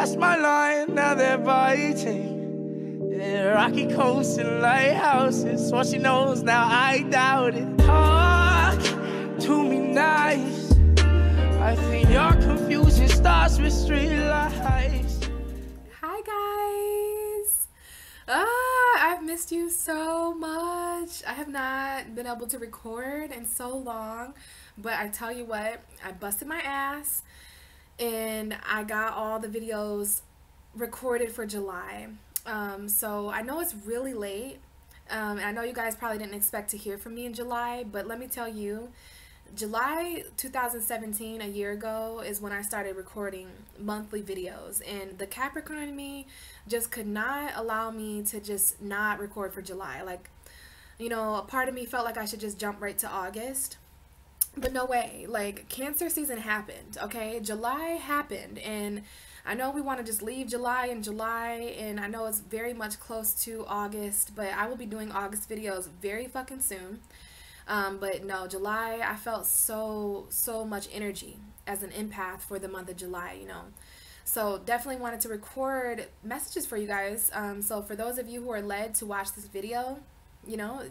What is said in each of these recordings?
That's my line, now they're biting. Yeah, rocky coasts and lighthouses. What she knows now, I doubt it. Talk to me nice. I think your confusion starts with street lights. Hi guys. I've missed you so much. I have not been able to record in so long, but I tell you what, I busted my ass and I got all the videos recorded for July. So I know it's really late. And I know you guys probably didn't expect to hear from me in July, but let me tell you, July 2017, a year ago, is when I started recording monthly videos, and the Capricorn in me just could not allow me to just not record for July. Like, you know, a part of me felt like I should just jump right to August, but no way. Like, Cancer season happened, okay? July happened, and I know we want to just leave July in July, and I know it's very much close to August, but I will be doing August videos very fucking soon. But no, July, I felt so much energy as an empath for the month of July, you know. So definitely wanted to record messages for you guys. So for those of you who are led to watch this video, you know,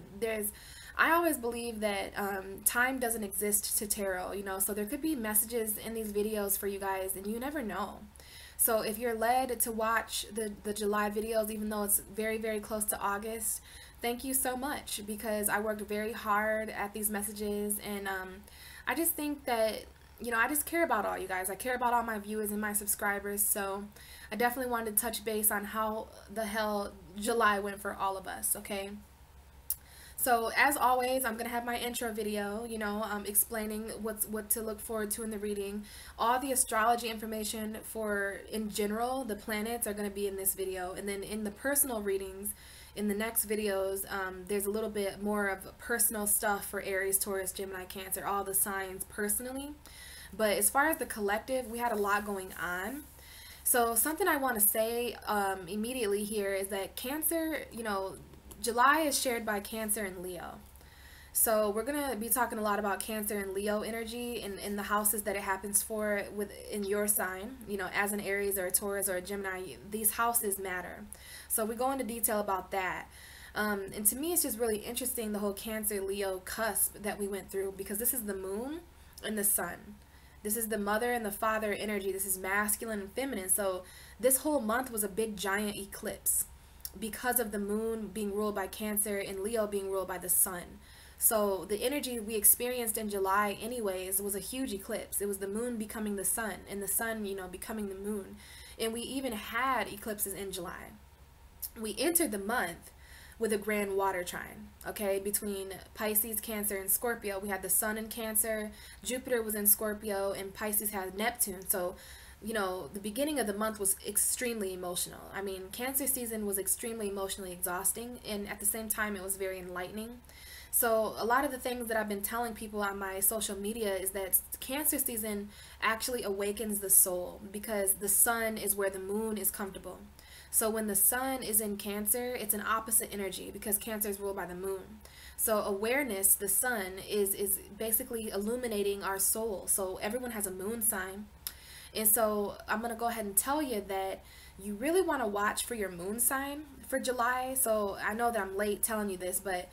I always believe that time doesn't exist to tarot, you know, so there could be messages in these videos for you guys, and you never know. So if you're led to watch the July videos, even though it's very close to August, thank you so much, because I worked very hard at these messages, and I just think that, you know, I just care about all you guys. I care about all my viewers and my subscribers, so I definitely wanted to touch base on how the hell July went for all of us, okay? So as always, I'm going to have my intro video, you know, explaining what to look forward to in the reading. All the astrology information for, in general, the planets are going to be in this video, and then in the personal readings, in the next videos, there's a little bit more of personal stuff for Aries, Taurus, Gemini, Cancer, all the signs personally. But as far as the collective, we had a lot going on. So something I want to say immediately here is that Cancer, you know, July is shared by Cancer and Leo. So we're going to be talking a lot about Cancer and Leo energy in the houses that it happens for in your sign. You know, as an Aries or a Taurus or a Gemini, these houses matter. So we go into detail about that. And to me, it's just really interesting, the whole Cancer-Leo cusp that we went through, because this is the moon and the sun. This is the mother and the father energy. This is masculine and feminine. So this whole month was a big giant eclipse because of the moon being ruled by Cancer and Leo being ruled by the sun. So the energy we experienced in July anyways was a huge eclipse. It was the moon becoming the sun, and the sun, you know, becoming the moon. And we even had eclipses in July. We entered the month with a grand water trine, okay, between Pisces, Cancer, and Scorpio. We had the sun in Cancer, Jupiter was in Scorpio, and Pisces had Neptune. So, you know, the beginning of the month was extremely emotional. I mean, Cancer season was extremely emotionally exhausting, and at the same time, it was very enlightening. So a lot of the things that I've been telling people on my social media is that Cancer season actually awakens the soul, because the sun is where the moon is comfortable. So when the sun is in Cancer, it's an opposite energy, because Cancer is ruled by the moon. So awareness, the sun, is basically illuminating our soul. So everyone has a moon sign. And so I'm going to go ahead and tell you that you really want to watch for your moon sign for July. So I know that I'm late telling you this, but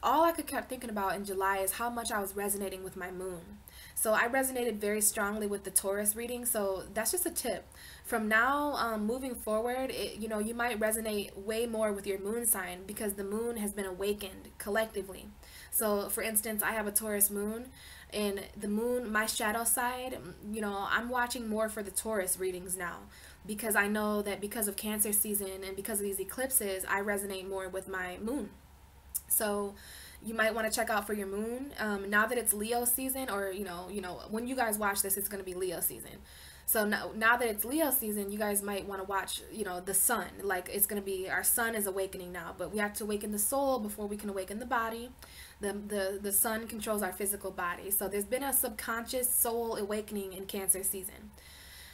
all I could keep thinking about in July is how much I was resonating with my moon. So I resonated very strongly with the Taurus reading. So that's just a tip. From now moving forward, you know, you might resonate way more with your moon sign, because the moon has been awakened collectively. So for instance, I have a Taurus moon, and the moon, my shadow side, you know, I'm watching more for the Taurus readings now, because I know that because of Cancer season and because of these eclipses, I resonate more with my moon. So you might want to check out for your moon. Now that it's Leo season, or you know, when you guys watch this, it's going to be Leo season. So now that it's Leo season, you guys might want to watch, you know, the sun. Like, it's going to be, our sun is awakening now, but we have to awaken the soul before we can awaken the body. The sun controls our physical body. So there's been a subconscious soul awakening in Cancer season.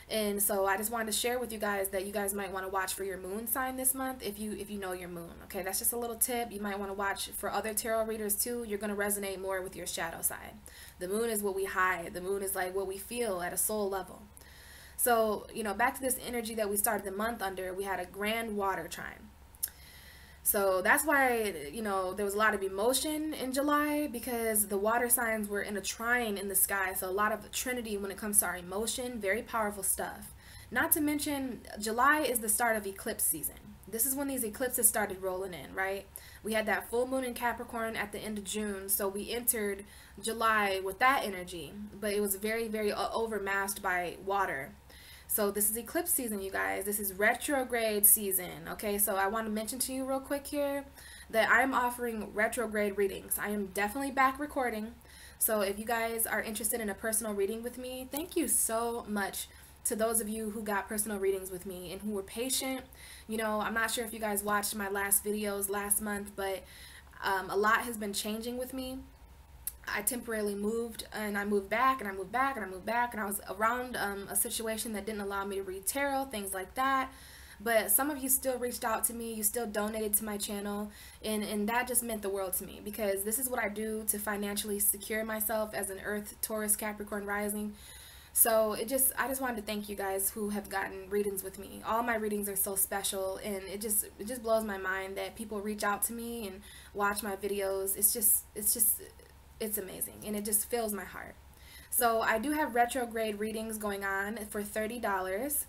And so I just wanted to share with you guys that you guys might want to watch for your moon sign this month if you know your moon. Okay, that's just a little tip. You might want to watch for other tarot readers too. You're going to resonate more with your shadow side. The moon is what we hide. The moon is like what we feel at a soul level. So, you know, back to this energy that we started the month under, we had a grand water trine. So that's why, you know, there was a lot of emotion in July, because the water signs were in a trine in the sky. So a lot of the Trinity when it comes to our emotion, very powerful stuff. Not to mention, July is the start of eclipse season. This is when these eclipses started rolling in, right? We had that full moon in Capricorn at the end of June, so we entered July with that energy, but it was very, very overmasked by water. So this is eclipse season, you guys. This is retrograde season, okay? So I want to mention to you real quick here that I'm offering retrograde readings. I am definitely back recording. So if you guys are interested in a personal reading with me, thank you so much to those of you who got personal readings with me and who were patient. You know, I'm not sure if you guys watched my last videos last month, but a lot has been changing with me. I temporarily moved, and I moved back, and I moved back, and I moved back, and I was around a situation that didn't allow me to read tarot, things like that. But some of you still reached out to me, you still donated to my channel, and that just meant the world to me, because this is what I do to financially secure myself as an Earth, Taurus, Capricorn rising. So I just wanted to thank you guys who have gotten readings with me. All my readings are so special, and it just blows my mind that people reach out to me and watch my videos. It's amazing, and it just fills my heart. So I do have retrograde readings going on for $30.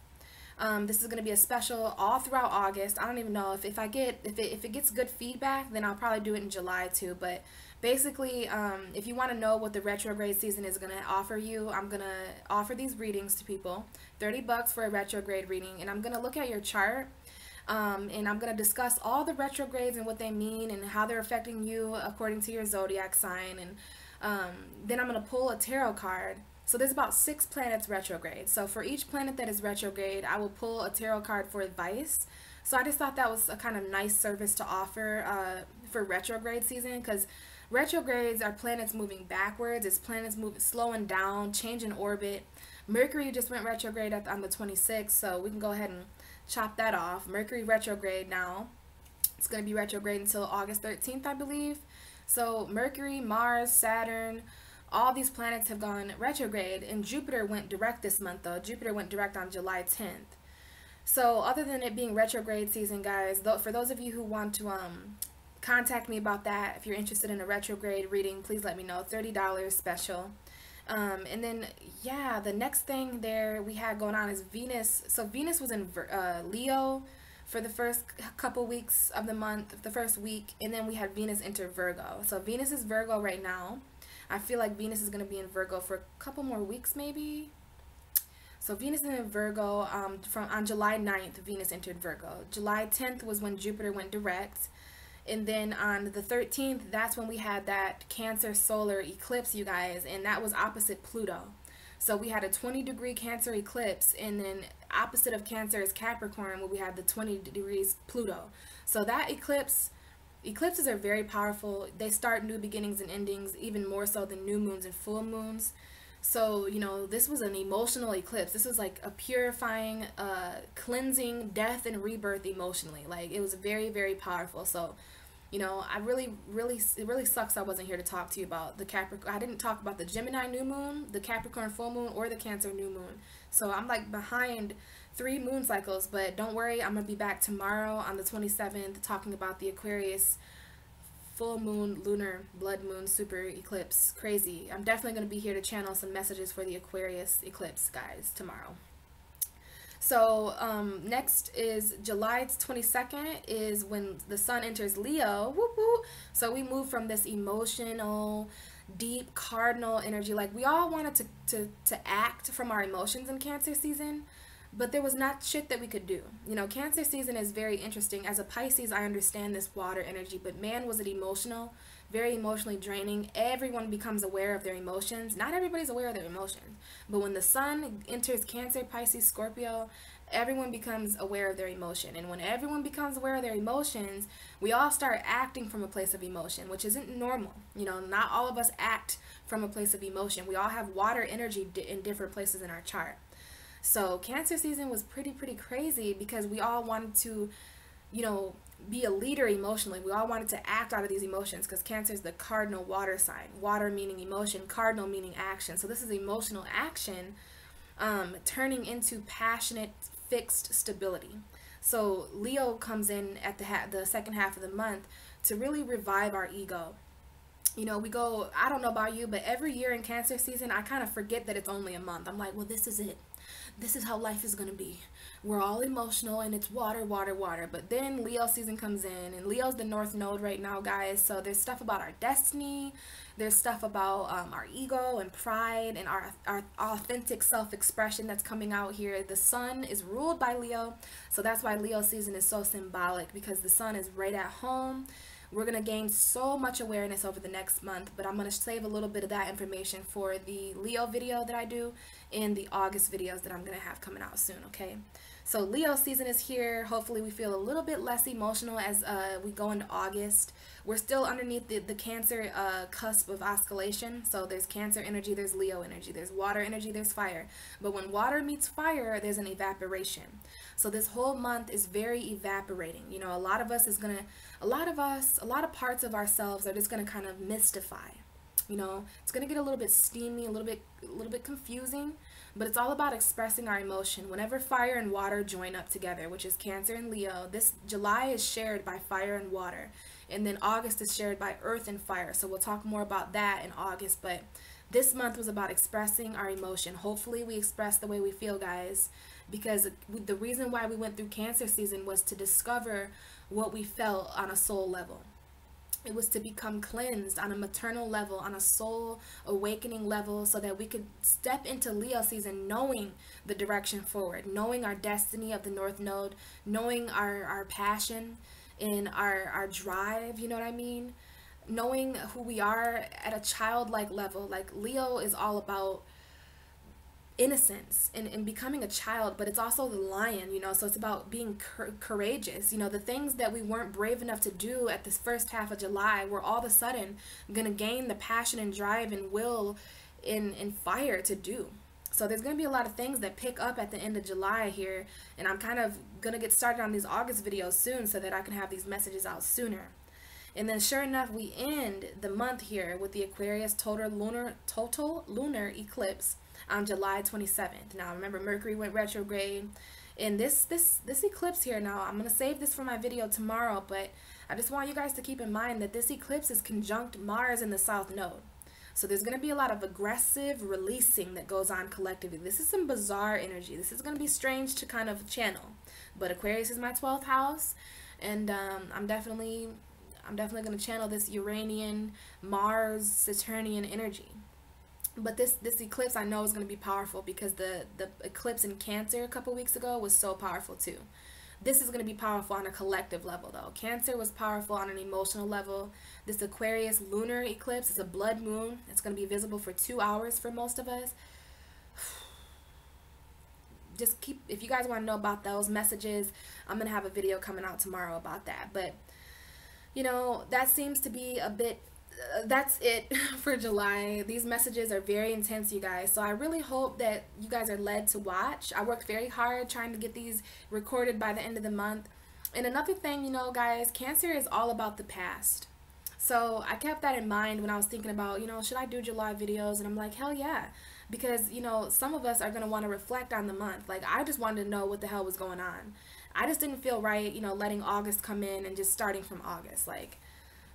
This is going to be a special all throughout August. I don't even know if it gets good feedback, then I'll probably do it in July too. But basically, if you want to know what the retrograde season is going to offer you, I'm going to offer these readings to people. $30 for a retrograde reading, and I'm going to look at your chart. And I'm going to discuss all the retrogrades and what they mean and how they're affecting you according to your zodiac sign. And then I'm going to pull a tarot card. So there's about 6 planets retrograde. So for each planet that is retrograde, I will pull a tarot card for advice. So I just thought that was a kind of nice service to offer for retrograde season, because retrogrades are planets moving backwards. It's planets slowing down, changing orbit. Mercury just went retrograde on the 26th, so we can go ahead and chop that off. Mercury retrograde now. It's going to be retrograde until August 13th, I believe. So Mercury, Mars, Saturn, all these planets have gone retrograde, and Jupiter went direct this month though. Jupiter went direct on July 10th. So other than it being retrograde season, guys, for those of you who want to contact me about that, if you're interested in a retrograde reading, please let me know. $30 special. And then, yeah, the next thing there we had going on is Venus. So Venus was in Leo for the first couple weeks of the month, the first week, and then we had Venus enter Virgo. So Venus is Virgo right now. I feel like Venus is going to be in Virgo for a couple more weeks maybe. So Venus is in Virgo on July 9th, Venus entered Virgo. July 10th was when Jupiter went direct. And then on the 13th, that's when we had that Cancer solar eclipse, you guys, and that was opposite Pluto. So we had a 20-degree Cancer eclipse, and then opposite of Cancer is Capricorn, where we had the 20 degrees Pluto. So that eclipses are very powerful. They start new beginnings and endings, even more so than new moons and full moons. So, you know, this was an emotional eclipse. This was like a purifying, cleansing, death and rebirth emotionally. Like, it was very, very powerful. So, you know, it really sucks I wasn't here to talk to you about the Capricorn. I didn't talk about the Gemini new moon, the Capricorn full moon, or the Cancer new moon. So I'm like behind 3 moon cycles, but don't worry, I'm going to be back tomorrow on the 27th talking about the Aquarius full moon, lunar, blood moon, super eclipse. Crazy. I'm definitely going to be here to channel some messages for the Aquarius eclipse, guys, tomorrow. So next is July 22nd is when the sun enters Leo. Whoop, whoop. So we move from this emotional, deep cardinal energy. Like, we all wanted to act from our emotions in Cancer season, but there was not shit that we could do. You know, Cancer season is very interesting. As a Pisces, I understand this water energy, but man, was it emotional, very emotionally draining. Everyone becomes aware of their emotions. Not everybody's aware of their emotions, but when the sun enters Cancer, Pisces, Scorpio, everyone becomes aware of their emotion. And when everyone becomes aware of their emotions, we all start acting from a place of emotion, which isn't normal. You know, not all of us act from a place of emotion. We all have water energy in different places in our chart. So Cancer season was pretty crazy because we all wanted to, you know, be a leader emotionally. We all wanted to act out of these emotions because Cancer is the cardinal water sign. Water meaning emotion, cardinal meaning action. So this is emotional action. turning into passionate, fixed stability. So Leo comes in at the second half of the month to really revive our ego. You know, we go, I don't know about you, but every year in Cancer season, I kind of forget that it's only a month. I'm like, well, this is it. This is how life is going to be. We're all emotional and it's water, water, water. But then Leo season comes in, and Leo's the North Node right now, guys. So there's stuff about our destiny. There's stuff about our ego and pride and our authentic self-expression that's coming out here. The sun is ruled by Leo. So that's why Leo season is so symbolic, because the sun is right at home. We're going to gain so much awareness over the next month, but I'm going to save a little bit of that information for the Leo video that I do and the August videos that I'm going to have coming out soon, okay? So Leo season is here. Hopefully we feel a little bit less emotional as we go into August. We're still underneath the Cancer cusp of oscillation. So there's Cancer energy, there's Leo energy, there's water energy, there's fire. But when water meets fire, there's an evaporation. So this whole month is very evaporating. You know, a lot of parts of ourselves are just gonna kind of mystify. You know, it's gonna get a little bit steamy, a little bit confusing, but it's all about expressing our emotion. Whenever fire and water join up together, which is Cancer and Leo, this July is shared by fire and water, and then August is shared by earth and fire. So we'll talk more about that in August, but this month was about expressing our emotion. Hopefully we express the way we feel, guys, because the reason why we went through Cancer season was to discover what we felt on a soul level. It was to become cleansed on a maternal level, on a soul awakening level, so that we could step into Leo season knowing the direction forward, knowing our destiny of the North Node, knowing our passion and our drive, you know what I mean? Knowing who we are at a childlike level. Like Leo is all about innocence and becoming a child, but it's also the lion, you know, so it's about being courageous. You know, the things that we weren't brave enough to do at this first half of July, we're all of a sudden gonna gain the passion and drive and will and fire to do. So there's gonna be a lot of things that pick up at the end of July here, and I'm kind of gonna get started on these August videos soon so that I can have these messages out sooner. And then sure enough, we end the month here with the Aquarius total lunar eclipse on July 27th. Now remember, Mercury went retrograde, and this eclipse here, now I'm going to save this for my video tomorrow, but I just want you guys to keep in mind that this eclipse is conjunct Mars in the South Node. So there's going to be a lot of aggressive releasing that goes on collectively. This is some bizarre energy. This is going to be strange to kind of channel, but Aquarius is my 12th house, and I'm definitely going to channel this Uranian, Mars, Saturnian energy. But this eclipse I know is going to be powerful, because the eclipse in Cancer a couple weeks ago was so powerful too. This is going to be powerful on a collective level though. Cancer was powerful on an emotional level. This Aquarius lunar eclipse is a blood moon. It's going to be visible for 2 hours for most of us. Just keep, if you guys want to know about those messages, I'm going to have a video coming out tomorrow about that. But you know, that seems to be a bit, that's it for July. These messages are very intense, you guys. So I really hope that you guys are led to watch. I worked very hard trying to get these recorded by the end of the month. And another thing, you know, guys, Cancer is all about the past. So I kept that in mind when I was thinking about, you know, should I do July videos? And I'm like, hell yeah. Because, you know, some of us are going to want to reflect on the month. Like, I just wanted to know what the hell was going on. I just didn't feel right, you know, letting August come in and just starting from August. Like,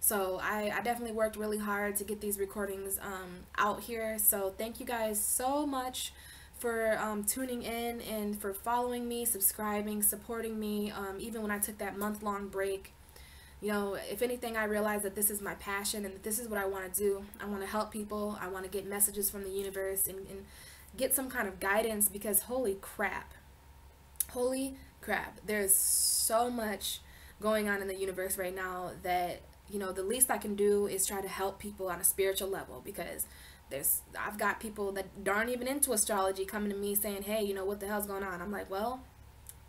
so I definitely worked really hard to get these recordings out here. So thank you guys so much for tuning in and for following me, subscribing, supporting me, even when I took that month-long break. You know, if anything, I realized that this is my passion and that this is what I want to do. I want to help people. I want to get messages from the universe and get some kind of guidance, because holy crap, there's so much going on in the universe right now that, you know, the least I can do is try to help people on a spiritual level, because I've got people that aren't even into astrology coming to me saying, hey, you know, what the hell's going on? I'm like, well,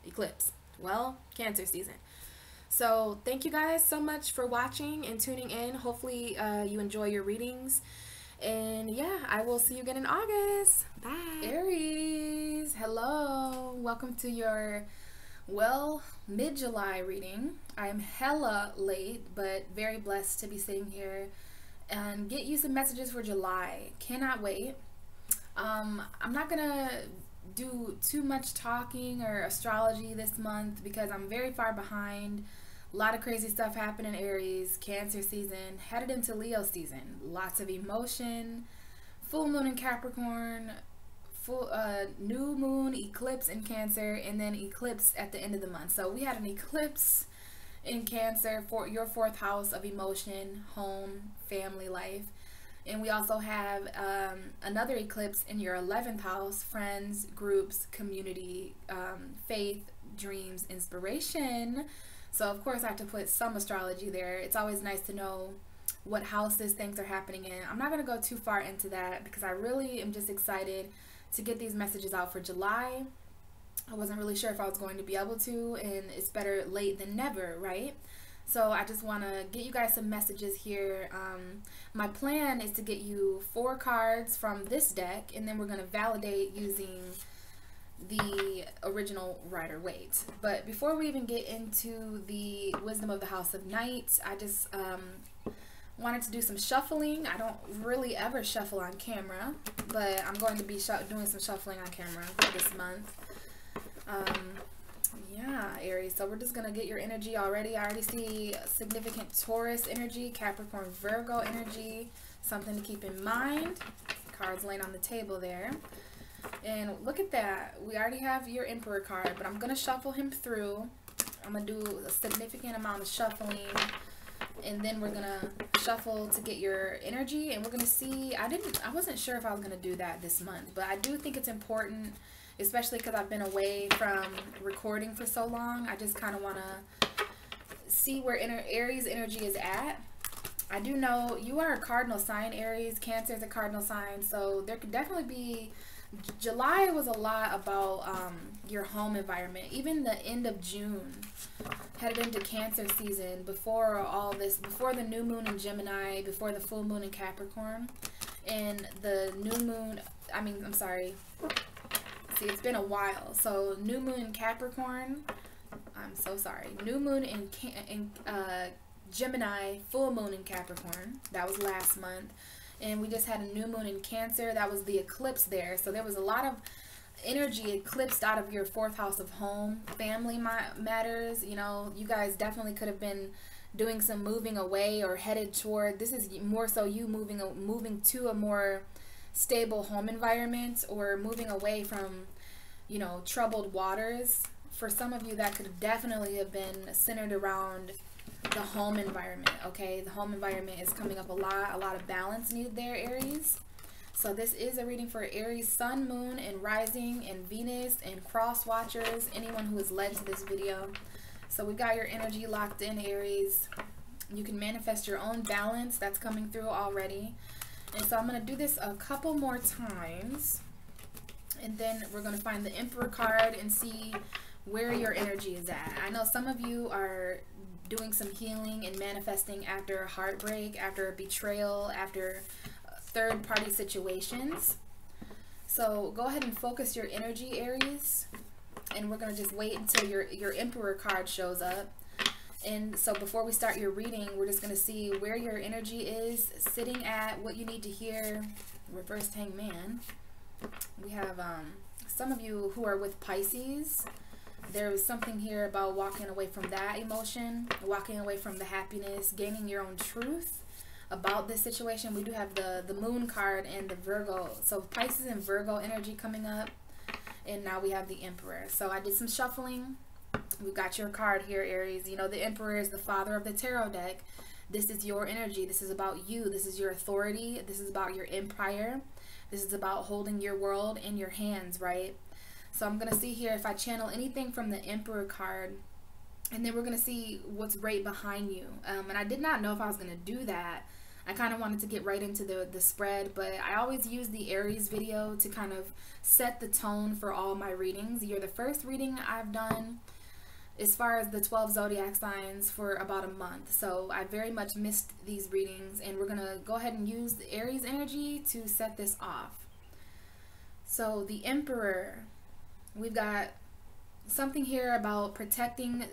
eclipse, well, Cancer season. So thank you guys so much for watching and tuning in. Hopefully you enjoy your readings, and yeah, I will see you again in August. Bye. Aries, hello, welcome to your, well, mid-July reading. I am hella late, but very blessed to be sitting here and get you some messages for July. Cannot wait. I'm not gonna do too much talking or astrology this month because I'm very far behind. A lot of crazy stuff happening in Aries, Cancer season, headed into Leo season. Lots of emotion, full moon in Capricorn, new moon, eclipse in Cancer, and then eclipse at the end of the month. So we had an eclipse in Cancer for your 4th house of emotion, home, family life. And we also have another eclipse in your 11th house, friends, groups, community, faith, dreams, inspiration. So of course I have to put some astrology there. It's always nice to know what houses things are happening in. I'm not going to go too far into that because I really am just excited to get these messages out for July. I wasn't really sure if I was going to be able to, and it's better late than never, right? So I just want to get you guys some messages here. My plan is to get you 4 cards from this deck, and then we're going to validate using the original Rider Waite. But before we even get into the wisdom of the House of Night, I just wanted to do some shuffling. I don't really ever shuffle on camera, but I'm going to be doing some shuffling on camera this month. Yeah, Aries, so we're just going to get your energy already. I already see significant Taurus energy, Capricorn, Virgo energy, something to keep in mind. Cards laying on the table there. And look at that. We already have your Emperor card, but I'm going to shuffle him through. I'm going to do a significant amount of shuffling, and then we're going to shuffle to get your energy, and we're going to see. I wasn't sure if I was going to do that this month, but I do think it's important, especially because I've been away from recording for so long. I just kind of want to see where Aries energy is at. I do know you are a cardinal sign, Aries. Cancer is a cardinal sign, so there could definitely be. July was a lot about your home environment. Even the end of June, headed into Cancer season, before all this, before the new moon in Gemini, before the full moon in Capricorn, and the new moon, I'm sorry. See, it's been a while. So new moon in Capricorn, I'm so sorry. New moon in Gemini, full moon in Capricorn. That was last month. And we just had a new moon in Cancer. That was the eclipse there. So there was a lot of energy eclipsed out of your 4th house of home, family matters. You know, you guys definitely could have been doing some moving away or headed toward. This is more so you moving to a more stable home environment, or moving away from, you know, troubled waters. For some of you, that could definitely have been centered around the home environment. Okay, the home environment is coming up a lot of balance needed there, Aries. So this is a reading for Aries sun, moon, and rising, and Venus, and cross watchers, anyone who is led to this video. So we got your energy locked in, Aries. You can manifest your own balance. That's coming through already. And so I'm going to do this a couple more times, and then we're going to find the Emperor card and see where your energy is at. I know some of you are doing some healing and manifesting after a heartbreak, after a betrayal, after third-party situations. So go ahead and focus your energy, Aries, and we're going to just wait until your Emperor card shows up. And so before we start your reading, we're just going to see where your energy is sitting at, what you need to hear. Reversed Hangman. We have some of you who are with Pisces. There is something here about walking away from that emotion, walking away from the happiness, gaining your own truth about this situation. We do have the Moon card and the Virgo. So Pisces and Virgo energy coming up. And now we have the Emperor. So I did some shuffling. We've got your card here, Aries. You know, the Emperor is the father of the tarot deck. This is your energy. This is about you. This is your authority. This is about your empire. This is about holding your world in your hands, right? So I'm going to see here if I channel anything from the Emperor card, and then we're going to see what's right behind you. And I did not know if I was going to do that. I kind of wanted to get right into the spread, but I always use the Aries video to kind of set the tone for all my readings. You're the first reading I've done as far as the 12 zodiac signs for about a month. So I very much missed these readings, and we're going to go ahead and use the Aries energy to set this off. So the Emperor, we've got something here about protecting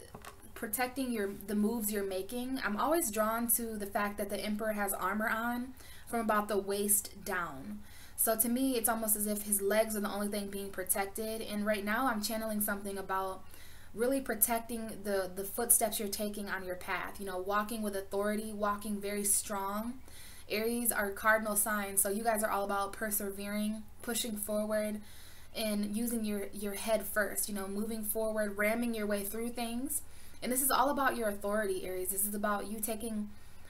the moves you're making. I'm always drawn to the fact that the Emperor has armor on from about the waist down. So to me, it's almost as if his legs are the only thing being protected. And right now I'm channeling something about really protecting the footsteps you're taking on your path. You know, walking with authority, walking very strong. Aries are cardinal signs, so you guys are all about persevering, pushing forward, and using your head first, you know, moving forward, ramming your way through things. And this is all about your authority, Aries. This is about you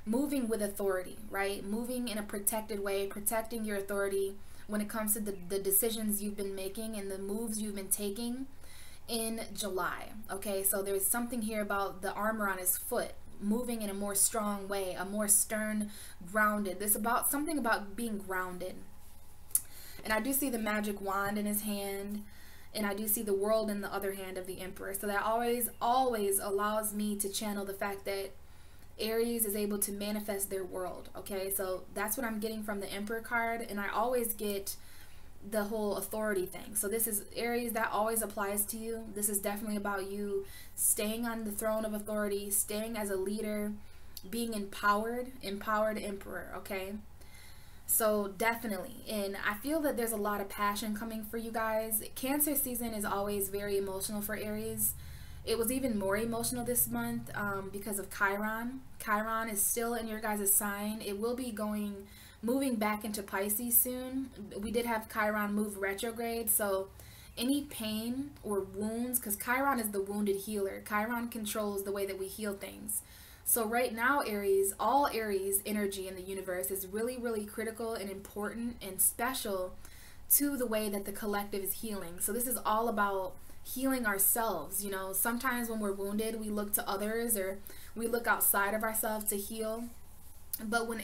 moving with authority, right? Moving in a protected way, protecting your authority when it comes to the decisions you've been making and the moves you've been taking in July. Okay, so there's something here about the armor on his foot, moving in a more strong way, a more stern, grounded. This about something about being grounded. And I do see the magic wand in his hand, and I do see the world in the other hand of the Emperor. So that always allows me to channel the fact that Aries is able to manifest their world. Okay, so that's what I'm getting from the Emperor card, and I always get the whole authority thing. So this is Aries, that always applies to you. This is definitely about you staying on the throne of authority, staying as a leader, being empowered Emperor. Okay, so definitely. And I feel that there's a lot of passion coming for you guys. Cancer season is always very emotional for Aries. It was even more emotional this month because of Chiron. Chiron is still in your guys' sign. It will be moving back into Pisces soon. We did have Chiron move retrograde, so any pain or wounds, because Chiron is the wounded healer. Chiron controls the way that we heal things. So right now, Aries, all Aries energy in the universe is really, really critical and important and special to the way that the collective is healing. So this is all about healing ourselves. You know, sometimes when we're wounded, we look to others or we look outside of ourselves to heal. But when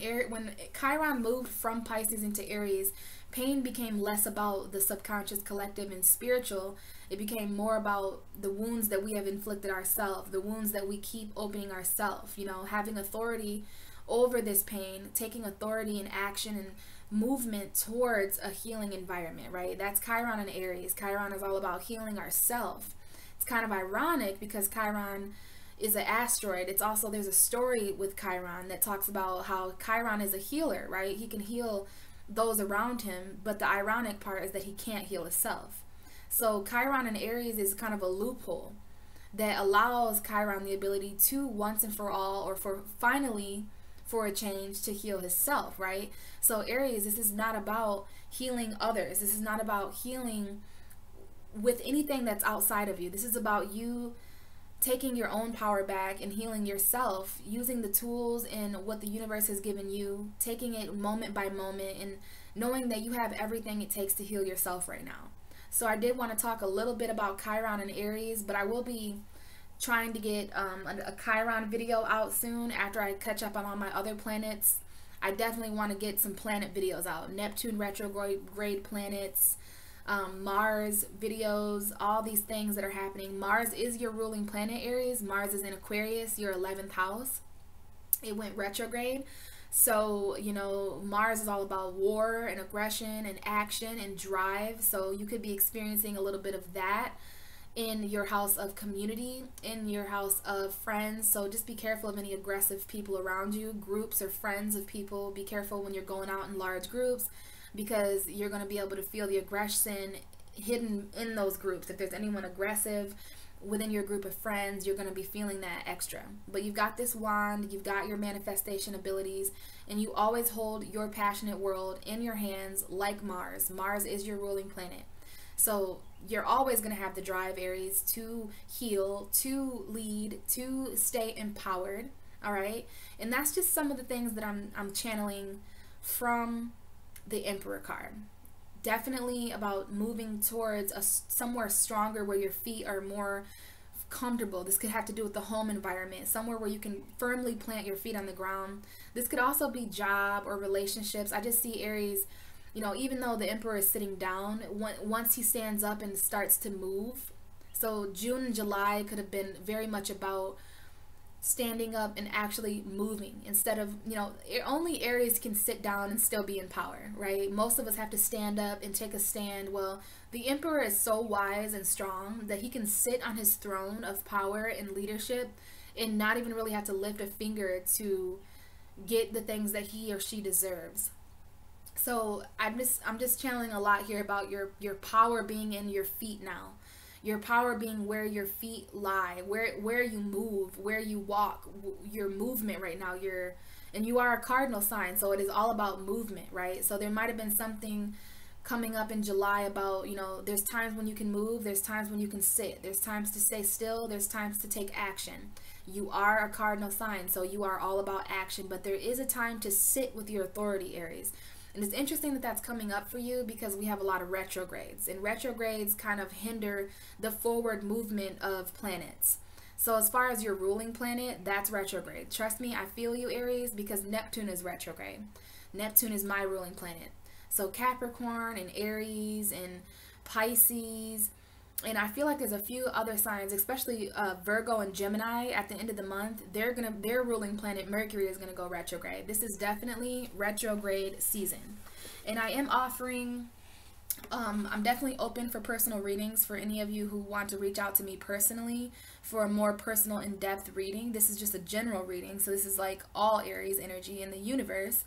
Chiron moved from Pisces into Aries, pain became less about the subconscious, collective, and spiritual. It became more about the wounds that we have inflicted ourselves, the wounds that we keep opening ourselves, you know, having authority over this pain, taking authority in action and movement towards a healing environment, right? That's Chiron and Aries. Chiron is all about healing ourselves. It's kind of ironic because Chiron is an asteroid. It's also, there's a story with Chiron that talks about how Chiron is a healer, right? He can heal those around him, but the ironic part is that he can't heal himself. So Chiron and Aries is kind of a loophole that allows Chiron the ability to once and for all, or finally for a change, to heal himself, right? So Aries, this is not about healing others. This is not about healing with anything that's outside of you. This is about you taking your own power back and healing yourself, using the tools and what the universe has given you, taking it moment by moment and knowing that you have everything it takes to heal yourself right now. So I did want to talk a little bit about Chiron and Aries, but I will be trying to get a Chiron video out soon after I catch up on all my other planets. I definitely want to get some planet videos out. Neptune retrograde planets, Mars videos, all these things that are happening. Mars is your ruling planet, Aries. Mars is in Aquarius, your 11th house. It went retrograde. So, you know, Mars is all about war and aggression and action and drive. So you could be experiencing a little bit of that in your house of community, in your house of friends. So just be careful of any aggressive people around you, groups or friends of people. Be careful when you're going out in large groups, because you're going to be able to feel the aggression hidden in those groups. If there's anyone aggressive within your group of friends, you're going to be feeling that extra. But you've got this wand, you've got your manifestation abilities, and you always hold your passionate world in your hands like Mars. Mars is your ruling planet. So you're always going to have the drive, Aries, to heal, to lead, to stay empowered. All right. And that's just some of the things that I'm channeling from the Emperor card. Definitely about moving towards somewhere stronger where your feet are more comfortable. This could have to do with the home environment, somewhere where you can firmly plant your feet on the ground. This could also be job or relationships. I just see Aries, you know, even though the Emperor is sitting down, once he stands up and starts to move. So June and July could have been very much about standing up and actually moving, instead of, you know, only Aries can sit down and still be in power, right? Most of us have to stand up and take a stand. Well, the Emperor is so wise and strong that he can sit on his throne of power and leadership and not even really have to lift a finger to get the things that he or she deserves. So I'm just channeling a lot here about your power being in your feet now. Your power being where your feet lie, where you move, where you walk, your movement right now. And you are a cardinal sign, so it is all about movement, right? So there might have been something coming up in July about, you know, there's times when you can move, there's times when you can sit, there's times to stay still, there's times to take action. You are a cardinal sign, so you are all about action, but there is a time to sit with your authority, Aries. And it's interesting that that's coming up for you because we have a lot of retrogrades, and retrogrades kind of hinder the forward movement of planets. So as far as your ruling planet, that's retrograde. Trust me, I feel you, Aries, because Neptune is retrograde. Neptune is my ruling planet. So Capricorn and Aries and Pisces, and I feel like there's a few other signs, especially Virgo and Gemini at the end of the month. Their ruling planet Mercury is gonna go retrograde. This is definitely retrograde season, and I am offering. I'm definitely open for personal readings for any of you who want to reach out to me personally for a more personal, in-depth reading. This is just a general reading, so this is like all Aries energy in the universe.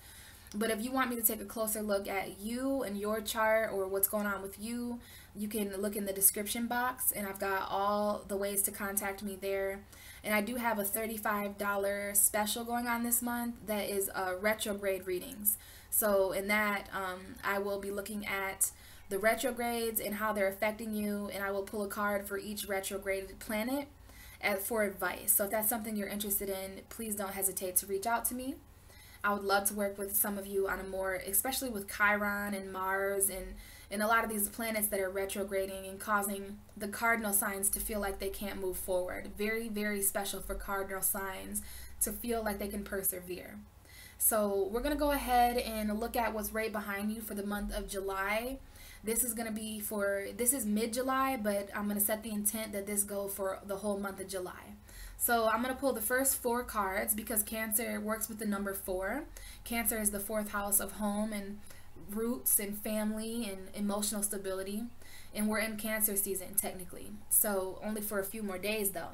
But if you want me to take a closer look at you and your chart or what's going on with you, you can look in the description box, and I've got all the ways to contact me there. And I do have a $35 special going on this month that is retrograde readings. So in that, I will be looking at the retrogrades and how they're affecting you, and I will pull a card for each retrograded planet for advice. So if that's something you're interested in, please don't hesitate to reach out to me. I would love to work with some of you on a more, especially with Chiron and Mars and a lot of these planets that are retrograding and causing the cardinal signs to feel like they can't move forward. Very, very special for cardinal signs to feel like they can persevere. So we're going to go ahead and look at what's right behind you for the month of July. This is going to be this is mid-July, but I'm going to set the intent that this go for the whole month of July. So I'm going to pull the first 4 cards because Cancer works with the number 4. Cancer is the 4th house of home and roots and family and emotional stability. And we're in Cancer season technically. So only for a few more days though.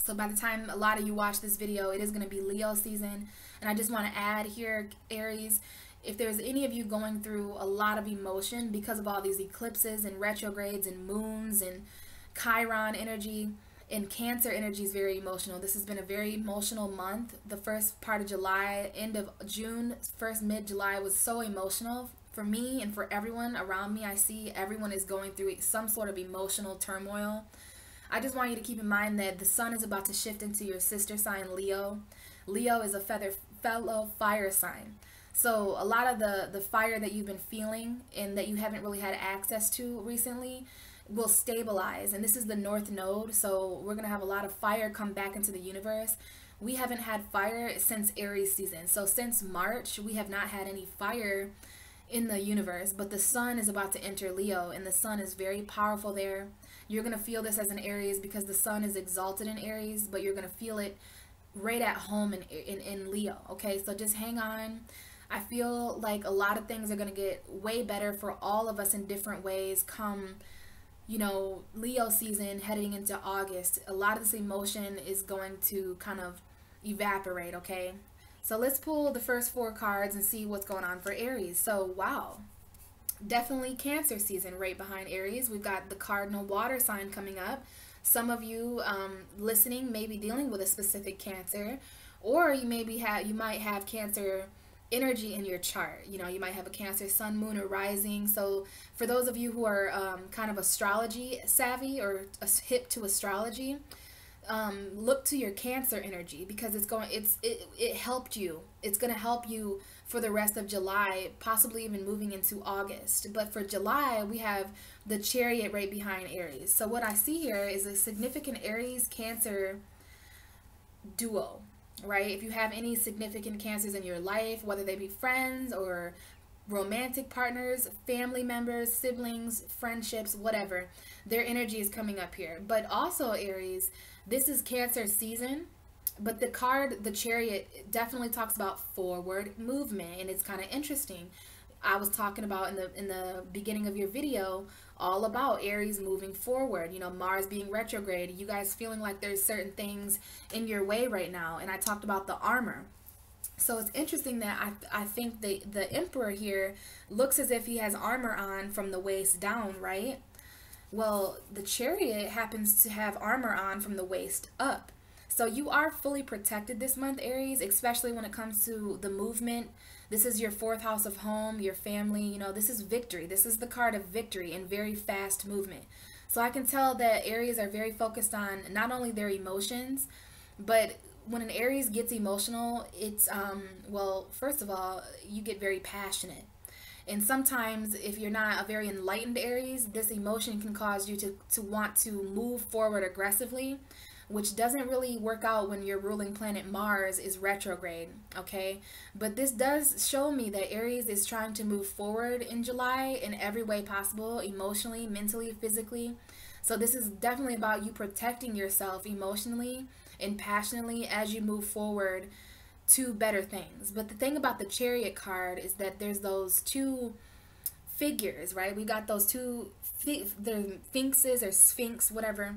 So by the time a lot of you watch this video, it is going to be Leo season. And I just want to add here, Aries, if there's any of you going through a lot of emotion because of all these eclipses and retrogrades and moons and Chiron energy, and Cancer energy is very emotional. This has been a very emotional month. The first part of July, end of June, first mid-July was so emotional for me and for everyone around me. I see everyone is going through some sort of emotional turmoil. I just want you to keep in mind that the sun is about to shift into your sister sign, Leo. Leo is a fellow fire sign. So a lot of the fire that you've been feeling and that you haven't really had access to recently will stabilize, and this is the North Node, so we're gonna have a lot of fire come back into the universe. We haven't had fire since Aries season, so since March we have not had any fire in the universe, but the sun is about to enter Leo, and the sun is very powerful there. You're gonna feel this as an Aries because the sun is exalted in Aries, but you're gonna feel it right at home in Leo. Okay, so just hang on. I feel like a lot of things are gonna get way better for all of us in different ways come, you know, Leo season heading into August. A lot of this emotion is going to kind of evaporate, okay? So let's pull the first 4 cards and see what's going on for Aries. So, wow. Definitely Cancer season right behind Aries. We've got the cardinal water sign coming up. Some of you listening may be dealing with a specific Cancer, or you might have Cancer energy in your chart. You know, you might have a Cancer sun, moon, or rising. So for those of you who are kind of astrology savvy or hip to astrology, look to your Cancer energy because it helped you. It's going to help you for the rest of July, possibly even moving into August. But for July, we have the Chariot right behind Aries. So what I see here is a significant Aries Cancer duo. Right? If you have any significant Cancers in your life, whether they be friends or romantic partners, family members, siblings, friendships, whatever, their energy is coming up here. But also Aries, this is Cancer season, but the card, the Chariot, definitely talks about forward movement, and it's kind of interesting. I was talking about in the beginning of your video all about Aries moving forward, you know, Mars being retrograde, you guys feeling like there's certain things in your way right now, and I talked about the armor. So it's interesting that I think the Emperor here looks as if he has armor on from the waist down, right? Well, the Chariot happens to have armor on from the waist up. So you are fully protected this month, Aries, especially when it comes to the movement. This is your fourth house of home, your family. You know, this is victory. This is the card of victory and very fast movement. So I can tell that Aries are very focused on not only their emotions, but when an Aries gets emotional, it's, well, first of all, you get very passionate. And sometimes if you're not a very enlightened Aries, this emotion can cause you to want to move forward aggressively, which doesn't really work out when your ruling planet Mars is retrograde, okay? But this does show me that Aries is trying to move forward in July in every way possible, emotionally, mentally, physically. So this is definitely about you protecting yourself emotionally and passionately as you move forward to better things. But the thing about the Chariot card is that there's those two figures, right? We got those two, the sphinxes or sphinx, whatever.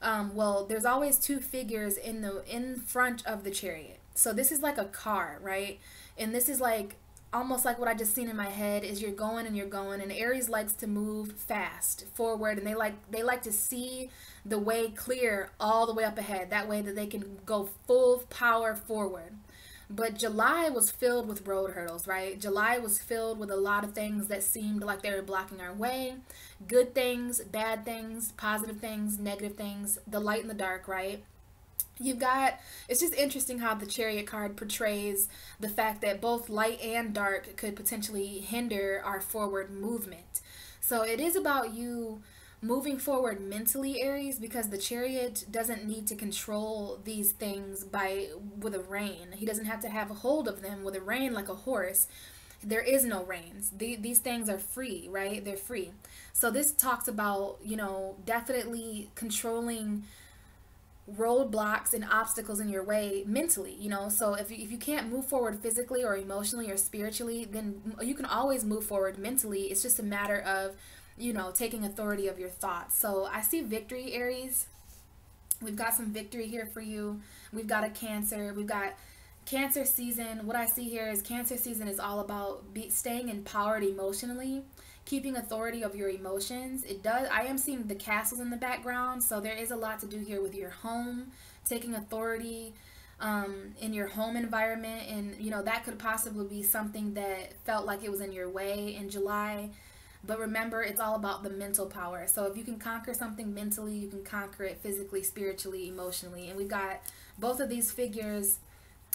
Well, there's always two figures in front of the Chariot. So this is like a car, right? And this is like almost like what I just seen in my head is you're going and Aries likes to move fast forward, and they like to see the way clear all the way up ahead. That way that they can go full power forward. But July was filled with road hurdles, right? July was filled with a lot of things that seemed like they were blocking our way. Good things, bad things, positive things, negative things, the light and the dark, right? You've got, it's just interesting how the Chariot card portrays the fact that both light and dark could potentially hinder our forward movement. So it is about you moving forward mentally, Aries, because the Chariot doesn't need to control these things with a rein. He doesn't have to have a hold of them with a rein like a horse. There is no reins. These things are free, right? They're free. So this talks about, you know, definitely controlling roadblocks and obstacles in your way mentally, you know. So if you can't move forward physically or emotionally or spiritually, then you can always move forward mentally. It's just a matter of, you know, taking authority of your thoughts. So I see victory, Aries. We've got some victory here for you. We've got a Cancer. We've got Cancer season. What I see here is Cancer season is all about staying empowered emotionally, keeping authority of your emotions. I am seeing the castles in the background, so there is a lot to do here with your home, taking authority in your home environment. And, you know, that could possibly be something that felt like it was in your way in July. But remember, it's all about the mental power. So if you can conquer something mentally, you can conquer it physically, spiritually, emotionally. And we've got both of these figures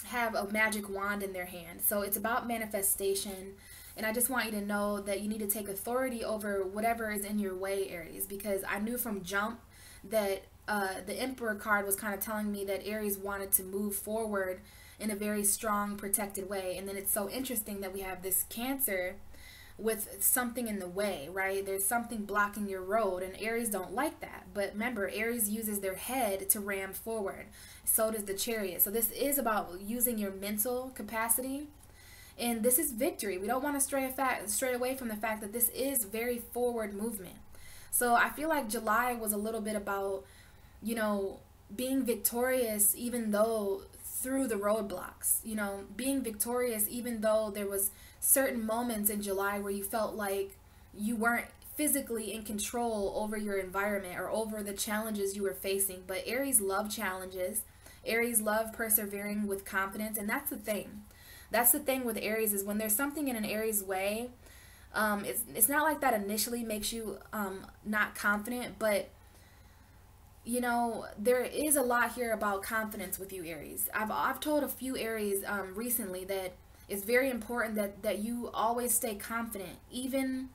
have a magic wand in their hand. So it's about manifestation. And I just want you to know that you need to take authority over whatever is in your way, Aries, because I knew from jump that the Emperor card was kind of telling me that Aries wanted to move forward in a very strong, protected way. And then it's so interesting that we have this Cancer with something in the way, right? There's something blocking your road, and Aries don't like that. But remember, Aries uses their head to ram forward. So does the Chariot. So this is about using your mental capacity, and this is victory. We don't want to stray away from the fact that this is very forward movement. So I feel like July was a little bit about, you know, being victorious even though through the roadblocks, you know, being victorious even though there was certain moments in July where you felt like you weren't physically in control over your environment or over the challenges you were facing. But Aries love challenges. Aries love persevering with confidence, and that's the thing. That's the thing with Aries is when there's something in an Aries way, it's not like that initially makes you not confident, but you know, there is a lot here about confidence with you, Aries. I've told a few Aries recently that it's very important that you always stay confident, even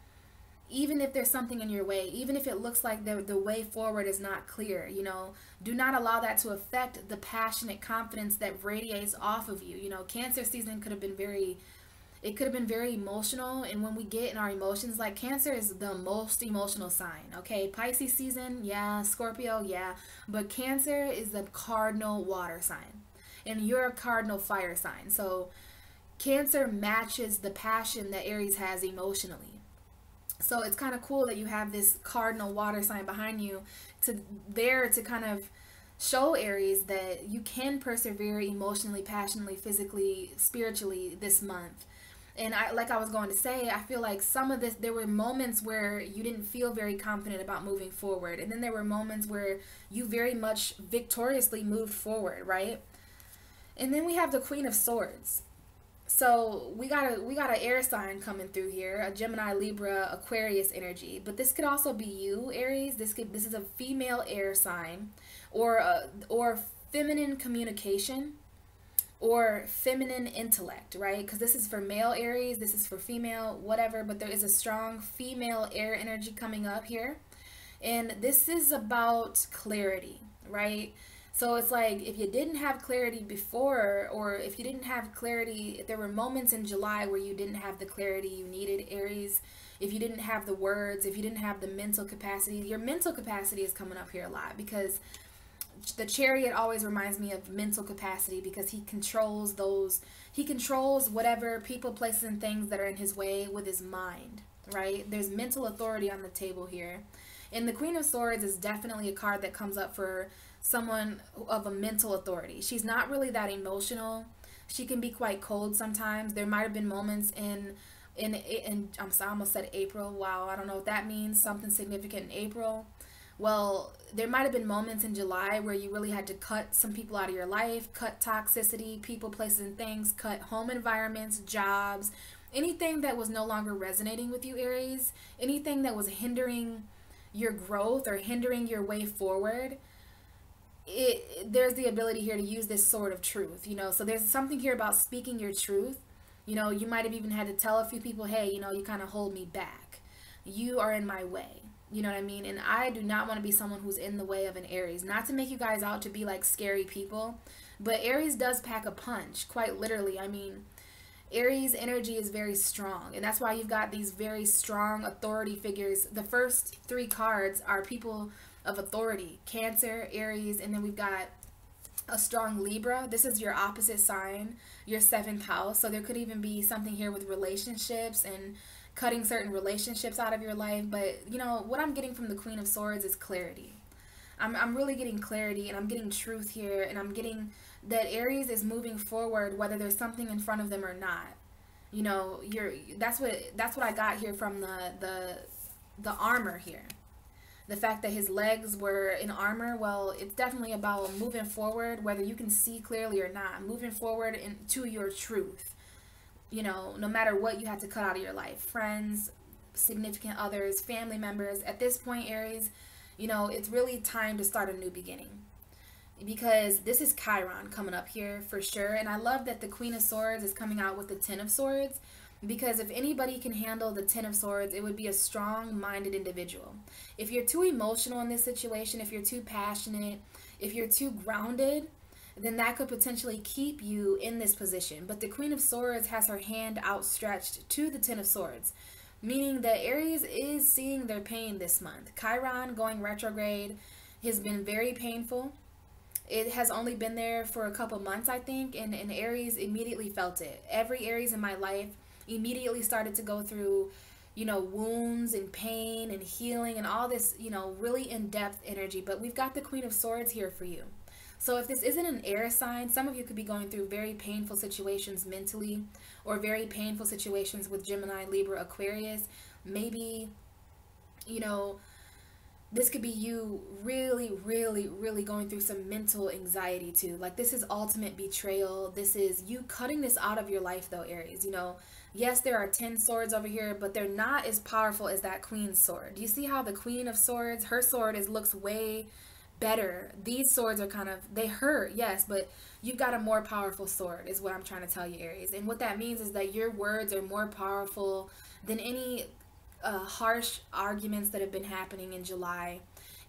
if there's something in your way, even if it looks like the way forward is not clear. You know, do not allow that to affect the passionate confidence that radiates off of you. You know, Cancer season could have been very emotional, and when we get in our emotions, like Cancer is the most emotional sign, okay? Pisces season, yeah. Scorpio, yeah. But Cancer is the cardinal water sign, and you're a cardinal fire sign. So Cancer matches the passion that Aries has emotionally. So it's kind of cool that you have this cardinal water sign behind you to kind of show, Aries, that you can persevere emotionally, passionately, physically, spiritually this month. And like I was going to say, I feel like some of this, there were moments where you didn't feel very confident about moving forward. And then there were moments where you very much victoriously moved forward, right? And then we have the Queen of Swords. So we got an air sign coming through here, a Gemini, Libra, Aquarius energy. But this could also be you, Aries. This is a female air sign, or feminine communication, or feminine intellect, right? Because this is for male Aries, this is for female, whatever. But there is a strong female air energy coming up here, and this is about clarity, right? So it's like, if you didn't have clarity before, or if you didn't have clarity, if there were moments in July where you didn't have the clarity you needed, Aries, if you didn't have the words, if you didn't have the mental capacity, your mental capacity is coming up here a lot, because the Chariot always reminds me of mental capacity, because he controls whatever people, places, and things that are in his way with his mind, right? There's mental authority on the table here. And the Queen of Swords is definitely a card that comes up for someone of a mental authority. She's not really that emotional. She can be quite cold sometimes. There might have been moments in I'm sorry, I almost said April. Wow, I don't know what that means. Something significant in April. Well, there might have been moments in July where you really had to cut some people out of your life, cut toxicity, people, places, and things, cut home environments, jobs, anything that was no longer resonating with you, Aries, anything that was hindering your growth or hindering your way forward. There's the ability here to use this sword of truth, so there's something here about speaking your truth. You might have even had to tell a few people, hey, you kind of hold me back, you are in my way, you know what I mean? And I do not want to be someone who's in the way of an Aries. Not to make you guys out to be like scary people, but Aries does pack a punch, quite literally. I mean, Aries energy is very strong, and that's why you've got these very strong authority figures. The first 3 cards are people of authority: Cancer, Aries, and then we've got a strong Libra. This is your opposite sign, your 7th house. So there could even be something here with relationships and cutting certain relationships out of your life. But what I'm getting from the Queen of Swords is clarity. I'm really getting clarity, and I'm getting truth here, and I'm getting that Aries is moving forward whether there's something in front of them or not. That's what I got here from the armor here. The fact that his legs were in armor, well, it's definitely about moving forward, whether you can see clearly or not, moving forward into your truth. No matter what you have to cut out of your life, friends, significant others, family members. At this point, Aries, it's really time to start a new beginning, because this is Chiron coming up here for sure. And I love that the Queen of Swords is coming out with the 10 of Swords, because if anybody can handle the 10 of Swords, it would be a strong-minded individual. If you're too emotional in this situation, if you're too passionate, if you're too grounded, then that could potentially keep you in this position. But the Queen of Swords has her hand outstretched to the 10 of Swords, meaning that Aries is seeing their pain this month. Chiron going retrograde has been very painful. It has only been there for a couple months, I think, and Aries immediately felt it. Every Aries in my life immediately started to go through, wounds and pain and healing and all this, really in-depth energy. But we've got the Queen of Swords here for you. So if this isn't an air sign, some of you could be going through very painful situations mentally, or very painful situations with Gemini, Libra, Aquarius. Maybe, this could be you really, really, really going through some mental anxiety too. Like, this is ultimate betrayal. This is you cutting this out of your life though, Aries. Yes, there are 10 swords over here, but they're not as powerful as that Queen's sword. Do you see how the Queen of Swords, her sword looks way better? These swords are they hurt, yes, but you've got a more powerful sword is what I'm trying to tell you, Aries. And what that means is that your words are more powerful than any harsh arguments that have been happening in July.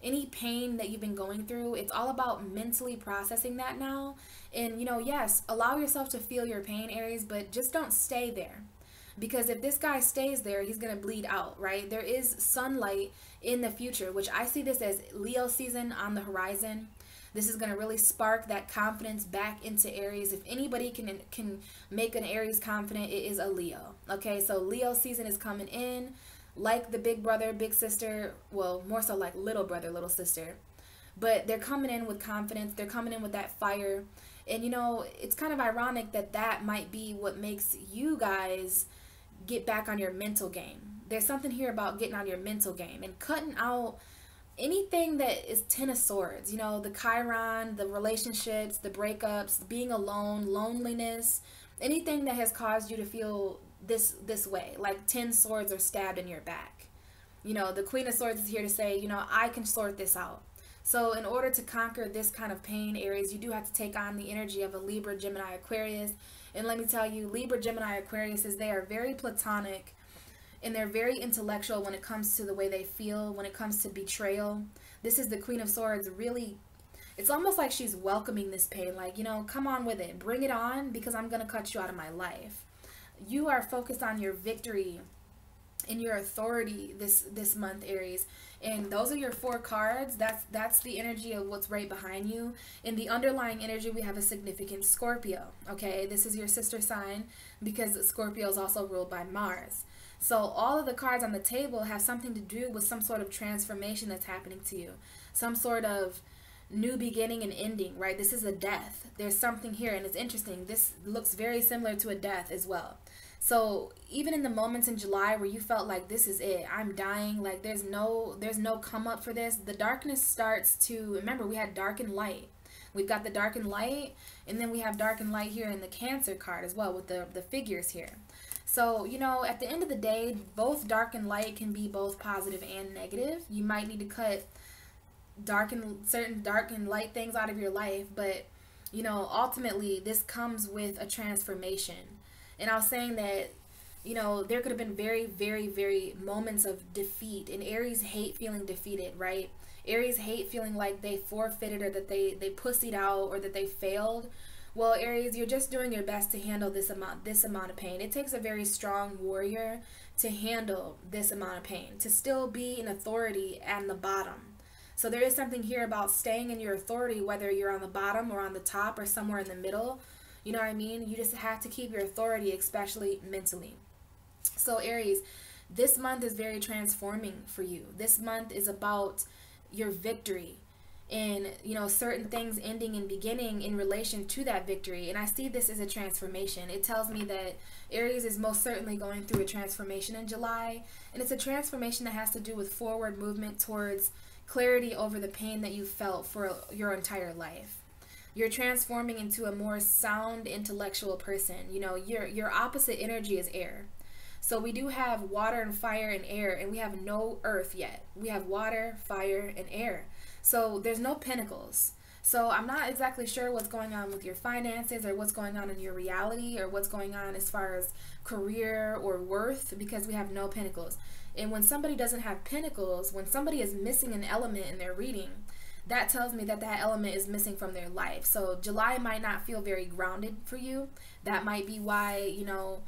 Any pain that you've been going through, it's all about mentally processing that now. And yes, allow yourself to feel your pain, Aries, but just don't stay there. Because if this guy stays there, he's going to bleed out, right? There is sunlight in the future, which I see this as Leo season on the horizon. This is going to really spark that confidence back into Aries. If anybody can make an Aries confident, it is a Leo. Okay, so Leo season is coming in, like the big brother, big sister, well, more so like little brother, little sister. but they're coming in with confidence. They're coming in with that fire. And you know, it's kind of ironic that that might be what makes you guys get back on your mental game. There's something here about getting on your mental game and cutting out anything that is Ten of Swords. You know, the Chiron, the relationships, the breakups, being alone, loneliness, anything that has caused you to feel this way, like 10 swords are stabbed in your back. You know, the Queen of Swords is here to say, you know, I can sort this out. So in order to conquer this kind of pain, Aries, you do have to take on the energy of a Libra, Gemini, Aquarius. And let me tell you, Libra, Gemini, Aquarius, they are very platonic and they're very intellectual when it comes to the way they feel, when it comes to betrayal. This is the Queen of Swords really, it's almost like she's welcoming this pain. Like, you know, come on with it. Bring it on, because I'm going to cut you out of my life. You are focused on your victory and your authority this month, Aries. And those are your 4 cards. That's the energy of what's right behind you. In the underlying energy, we have a significant Scorpio. Okay, this is your sister sign, because Scorpio is also ruled by Mars. So all of the cards on the table have something to do with some sort of transformation that's happening to you. Some sort of new beginning and ending, right? This is a death. There's something here, and it's interesting. This looks very similar to a death as well. So even in the moments in July where you felt like this is it, I'm dying, like there's no come up for this, the darkness starts to, remember we had dark and light. We've got the dark and light, and then we have dark and light here in the Cancer card as well with the figures here. So, you know, at the end of the day, both dark and light can be both positive and negative. You might need to cut certain dark and light things out of your life, but, you know, ultimately this comes with a transformation. And I was saying that, you know, there could have been very, very, very moments of defeat, and Aries hate feeling defeated, right? Aries hate feeling like they forfeited, or that they pussied out, or that they failed. Well, Aries, you're just doing your best to handle this amount of pain. It takes a very strong warrior to handle this amount of pain, to still be an authority at the bottom. So there is something here about staying in your authority, whether you're on the bottom or on the top or somewhere in the middle. You know what I mean? You just have to keep your authority, especially mentally. So Aries, this month is very transforming for you. This month is about your victory, and, you know, certain things ending and beginning in relation to that victory. And I see this as a transformation. It tells me that Aries is most certainly going through a transformation in July, and it's a transformation that has to do with forward movement towards clarity over the pain that you felt for your entire life. You're transforming into a more sound intellectual person. You know, your opposite energy is air. So we do have water and fire and air, and we have no earth yet. We have water, fire, and air. So there's no pentacles. So I'm not exactly sure what's going on with your finances, or what's going on in your reality, or what's going on as far as career or worth, because we have no pentacles. And when somebody doesn't have pentacles, when somebody is missing an element in their reading, that tells me that that element is missing from their life. So July might not feel very grounded for you. That might be why, you know,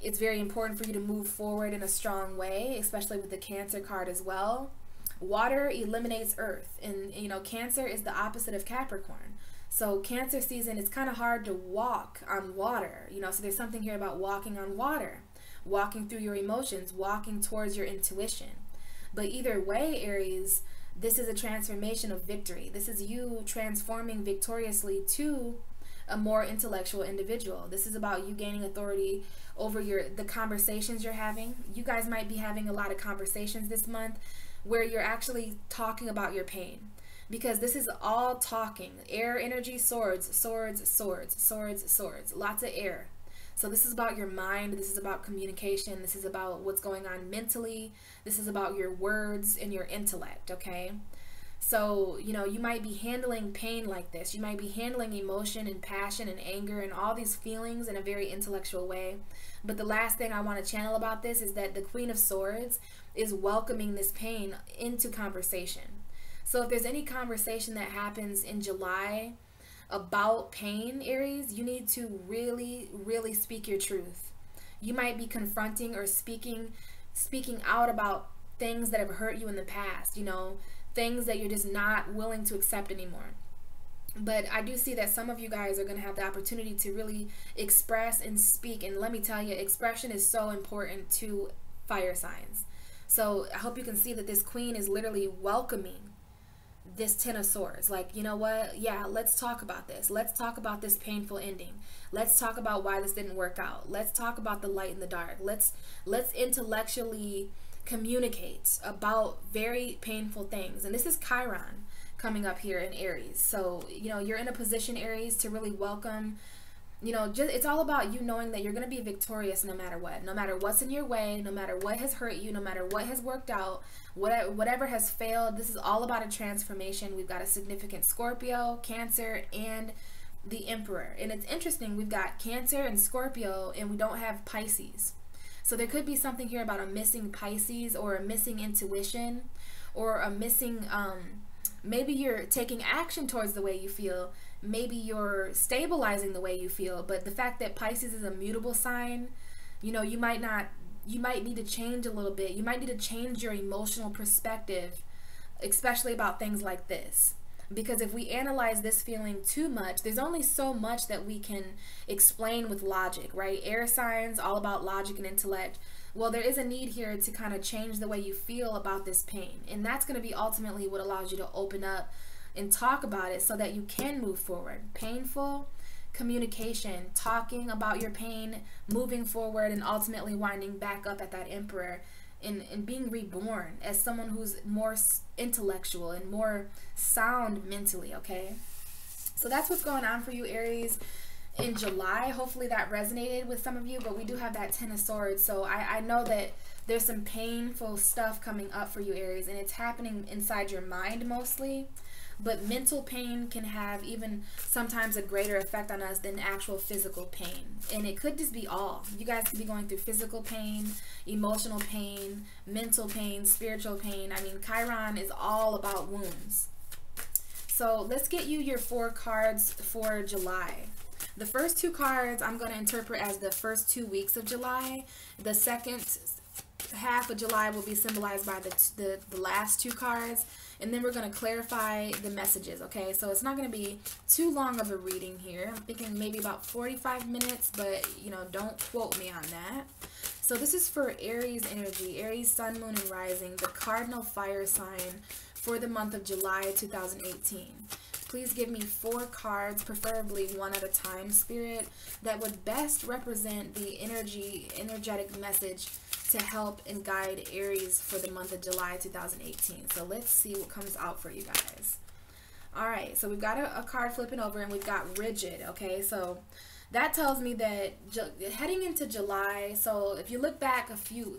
it's very important for you to move forward in a strong way, especially with the Cancer card as well. Water eliminates earth, and, you know, Cancer is the opposite of Capricorn. So Cancer season, it's kind of hard to walk on water, you know, so there's something here about walking on water, walking through your emotions, walking towards your intuition. But either way, Aries, this is a transformation of victory. This is you transforming victoriously to a more intellectual individual. This is about you gaining authority over the conversations you're having. You guys might be having a lot of conversations this month where you're actually talking about your pain, because this is all talking. Air energy, swords, swords, swords, swords, swords, lots of air. So this is about your mind. This is about communication. This is about what's going on mentally. This is about your words and your intellect, okay? So, you know, you might be handling pain like this. You might be handling emotion and passion and anger and all these feelings in a very intellectual way. But the last thing I want to channel about this is that the Queen of Swords is welcoming this pain into conversation. So if there's any conversation that happens in July about pain, Aries, you need to really, really speak your truth. You might be confronting or speaking out about things that have hurt you in the past, you know, things that you're just not willing to accept anymore. But I do see that some of you guys are going to have the opportunity to really express and speak. And let me tell you, expression is so important to fire signs. So I hope you can see that this queen is literally welcoming this Ten of Swords. Like, you know what? Yeah, let's talk about this. Let's talk about this painful ending. Let's talk about why this didn't work out. Let's talk about the light and the dark. Let's intellectually communicate about very painful things. And this is Chiron coming up here in Aries. So, you know, you're in a position, Aries, to really welcome, you know, just, it's all about you knowing that you're going to be victorious no matter what. No matter what's in your way, no matter what has hurt you, no matter what has worked out, whatever has failed. This is all about a transformation. We've got a significant Scorpio, Cancer, and the Emperor. And it's interesting, we've got Cancer and Scorpio, and we don't have Pisces. So there could be something here about a missing Pisces, or a missing intuition, or a missing, maybe you're taking action towards the way you feel. Maybe you're stabilizing the way you feel. But the fact that Pisces is a mutable sign, you know, you might need to change a little bit. You might need to change your emotional perspective, especially about things like this. Because if we analyze this feeling too much, there's only so much that we can explain with logic, right? Air signs, all about logic and intellect. Well, there is a need here to kind of change the way you feel about this pain. And that's going to be ultimately what allows you to open up and talk about it so that you can move forward. Painful communication, talking about your pain, moving forward, and ultimately winding back up at that Emperor and being reborn as someone who's more intellectual and more sound mentally, okay? So that's what's going on for you, Aries, in July. Hopefully that resonated with some of you, but we do have that Ten of Swords. So I know that there's some painful stuff coming up for you, Aries, and it's happening inside your mind mostly. But mental pain can have even sometimes a greater effect on us than actual physical pain. And it could just be all. You guys could be going through physical pain, emotional pain, mental pain, spiritual pain. I mean, Chiron is all about wounds. So let's get you your 4 cards for July. The first 2 cards I'm going to interpret as the first 2 weeks of July. The second half of July will be symbolized by the last 2 cards. And then we're going to clarify the messages, okay? So it's not going to be too long of a reading here. I'm thinking maybe about 45 minutes, but, you know, don't quote me on that. So this is for Aries energy, Aries, Sun, Moon, and Rising, the cardinal fire sign for the month of July 2018. Please give me 4 cards, preferably one at a time, Spirit, that would best represent the energetic message to help and guide Aries for the month of July 2018. So let's see what comes out for you guys. All right, so we've got a card flipping over, and we've got rigid, okay? So that tells me that heading into July, so if you look back a few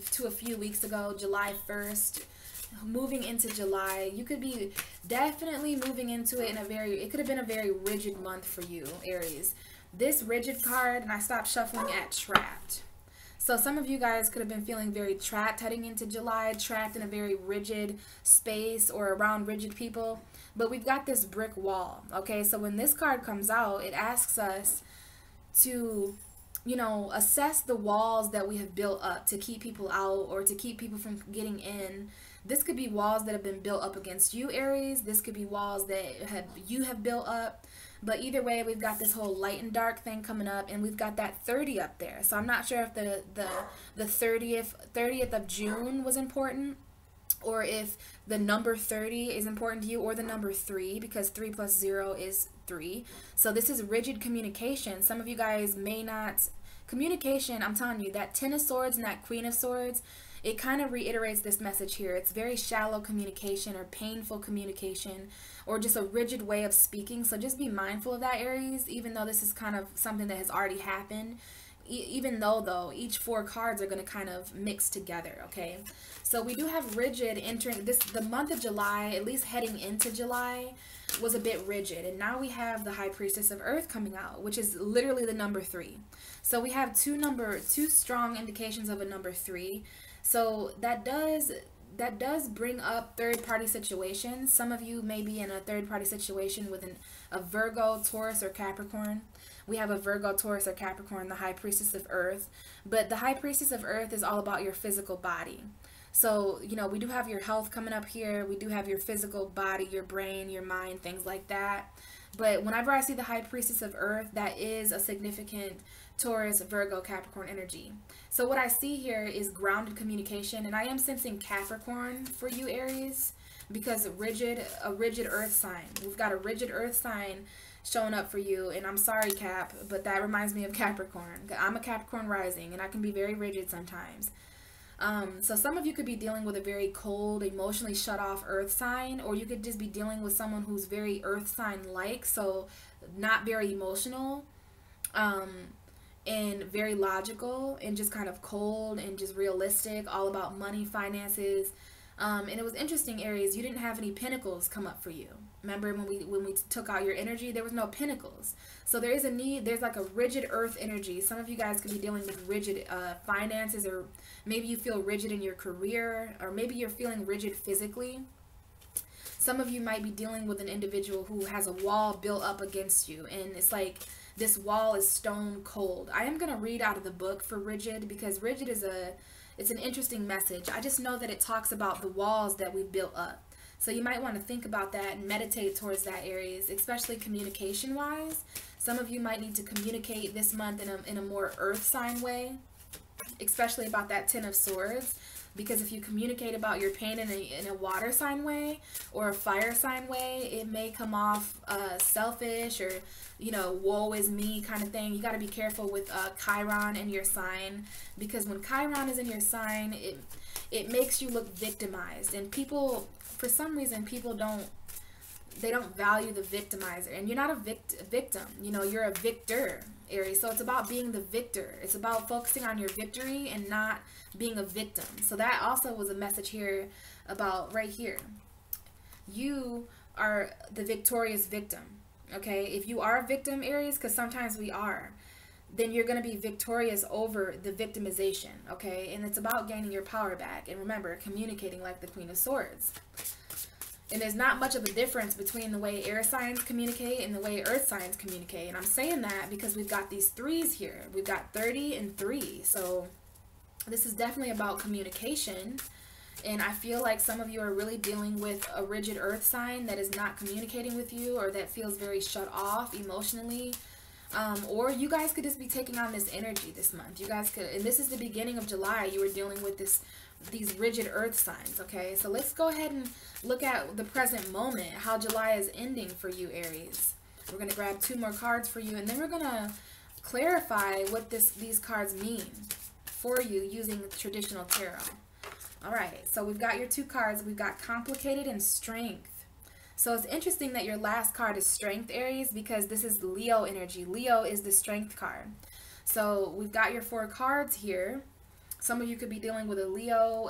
weeks ago, July 1st, moving into July, you could be definitely moving into it in it could have been a very rigid month for you, Aries. This rigid card, and I stopped shuffling at trapped. So some of you guys could have been feeling very trapped heading into July, trapped in a very rigid space or around rigid people. But we've got this brick wall, okay? So when this card comes out, it asks us to, you know, assess the walls that we have built up to keep people out or to keep people from getting in. This could be walls that have been built up against you, Aries. This could be walls that you have built up. But either way, we've got this whole light and dark thing coming up, and we've got that 30 up there. So I'm not sure if the 30th of June was important, or if the number 30 is important to you, or the number 3, because 3 plus 0 is 3. So this is rigid communication. Some of you guys may not... Communication, I'm telling you, that 10 of Swords and that Queen of Swords, it kind of reiterates this message here. It's very shallow communication or painful communication or just a rigid way of speaking. So just be mindful of that, Aries, even though this is kind of something that has already happened. Even though each 4 cards are going to kind of mix together, okay? So we do have rigid entering the month of July, at least heading into July, was a bit rigid. And now we have the High Priestess of Earth coming out, which is literally the number 3. So we have two strong indications of a number 3. So that does bring up third-party situations. Some of you may be in a third-party situation with a Virgo, Taurus, or Capricorn. We have a Virgo, Taurus, or Capricorn, the High Priestess of Earth. But the High Priestess of Earth is all about your physical body. So, you know, we do have your health coming up here. We do have your physical body, your brain, your mind, things like that. But whenever I see the High Priestess of Earth, that is a significant Taurus, Virgo, Capricorn energy. So what I see here is grounded communication, and I am sensing Capricorn for you, Aries. because a rigid earth sign. We've got a rigid earth sign showing up for you, and I'm sorry, Cap, but that reminds me of Capricorn. I'm a Capricorn rising, and I can be very rigid sometimes. So some of you could be dealing with a very cold, emotionally shut off earth sign, or you could just be dealing with someone who's very earth sign like, so not very emotional, and very logical and just kind of cold and just realistic, all about money, finances. And it was interesting, Aries, you didn't have any pentacles come up for you. Remember when we took out your energy, there was no pentacles. So there is a need, there's like a rigid earth energy. Some of you guys could be dealing with rigid finances, or maybe you feel rigid in your career, or maybe you're feeling rigid physically. Some of you might be dealing with an individual who has a wall built up against you, and it's like this wall is stone cold. I am going to read out of the book for rigid, because rigid is it's an interesting message. I just know that it talks about the walls that we've built up. So you might want to think about that and meditate towards that, Aries, especially communication wise. Some of you might need to communicate this month in a more earth sign way, especially about that Ten of Swords. Because if you communicate about your pain in a water sign way or a fire sign way, it may come off selfish, or, you know, woe is me kind of thing. You got to be careful with Chiron in your sign, because when Chiron is in your sign, it makes you look victimized. And people, for some reason, people don't value the victimizer. And you're not a victim, you know, you're a victor, Aries. So it's about being the victor. It's about focusing on your victory and not being a victim. So that also was a message here about right here. You are the victorious victim, okay? If you are a victim, Aries, because sometimes we are, then you're going to be victorious over the victimization, okay? And it's about gaining your power back. And remember, communicating like the Queen of Swords. And there's not much of a difference between the way air signs communicate and the way earth signs communicate. And I'm saying that because we've got these threes here. We've got 30 and 3. So this is definitely about communication. And I feel like some of you are really dealing with a rigid earth sign that is not communicating with you, or that feels very shut off emotionally. Or you guys could just be taking on this energy this month. You guys could, and this is the beginning of July, you were dealing with these rigid earth signs, okay? So let's go ahead and look at the present moment, how July is ending for you, Aries. We're going to grab 2 more cards for you, and then we're going to clarify what these cards mean for you using traditional tarot. All right, so we've got your 2 cards. We've got complicated and strength. So it's interesting that your last card is strength, Aries, because this is Leo energy. Leo is the strength card. So we've got your 4 cards here. Some of you could be dealing with a Leo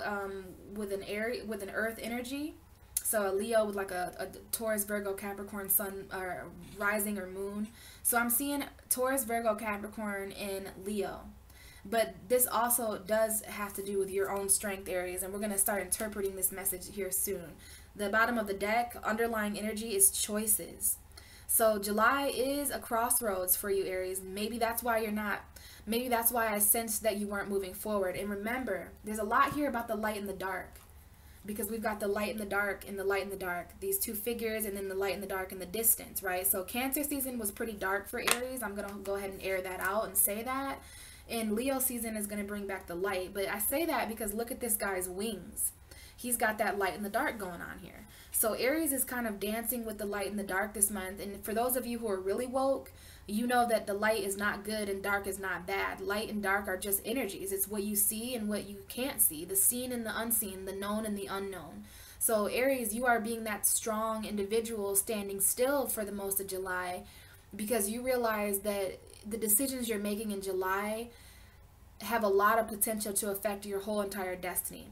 with an earth energy. So a Leo with like a Taurus, Virgo, Capricorn, Sun, or rising or moon. So I'm seeing Taurus, Virgo, Capricorn, and Leo. But this also does have to do with your own strength, Aries, and we're going to start interpreting this message here soon. The bottom of the deck, underlying energy, is choices. So July is a crossroads for you, Aries. Maybe that's why you're not, maybe that's why I sensed that you weren't moving forward. And remember, there's a lot here about the light and the dark, because we've got the light and the dark and the light and the dark, these 2 figures, and then the light and the dark and the distance, right? So Cancer season was pretty dark for Aries. I'm going to go ahead and air that out and say that. And Leo season is going to bring back the light. But I say that because look at this guy's wings. He's got that light and the dark going on here. So Aries is kind of dancing with the light and the dark this month. And for those of you who are really woke, you know that the light is not good and dark is not bad. Light and dark are just energies. It's what you see and what you can't see. The seen and the unseen, the known and the unknown. So Aries, you are being that strong individual standing still for the most of July, because you realize that the decisions you're making in July have a lot of potential to affect your whole entire destiny.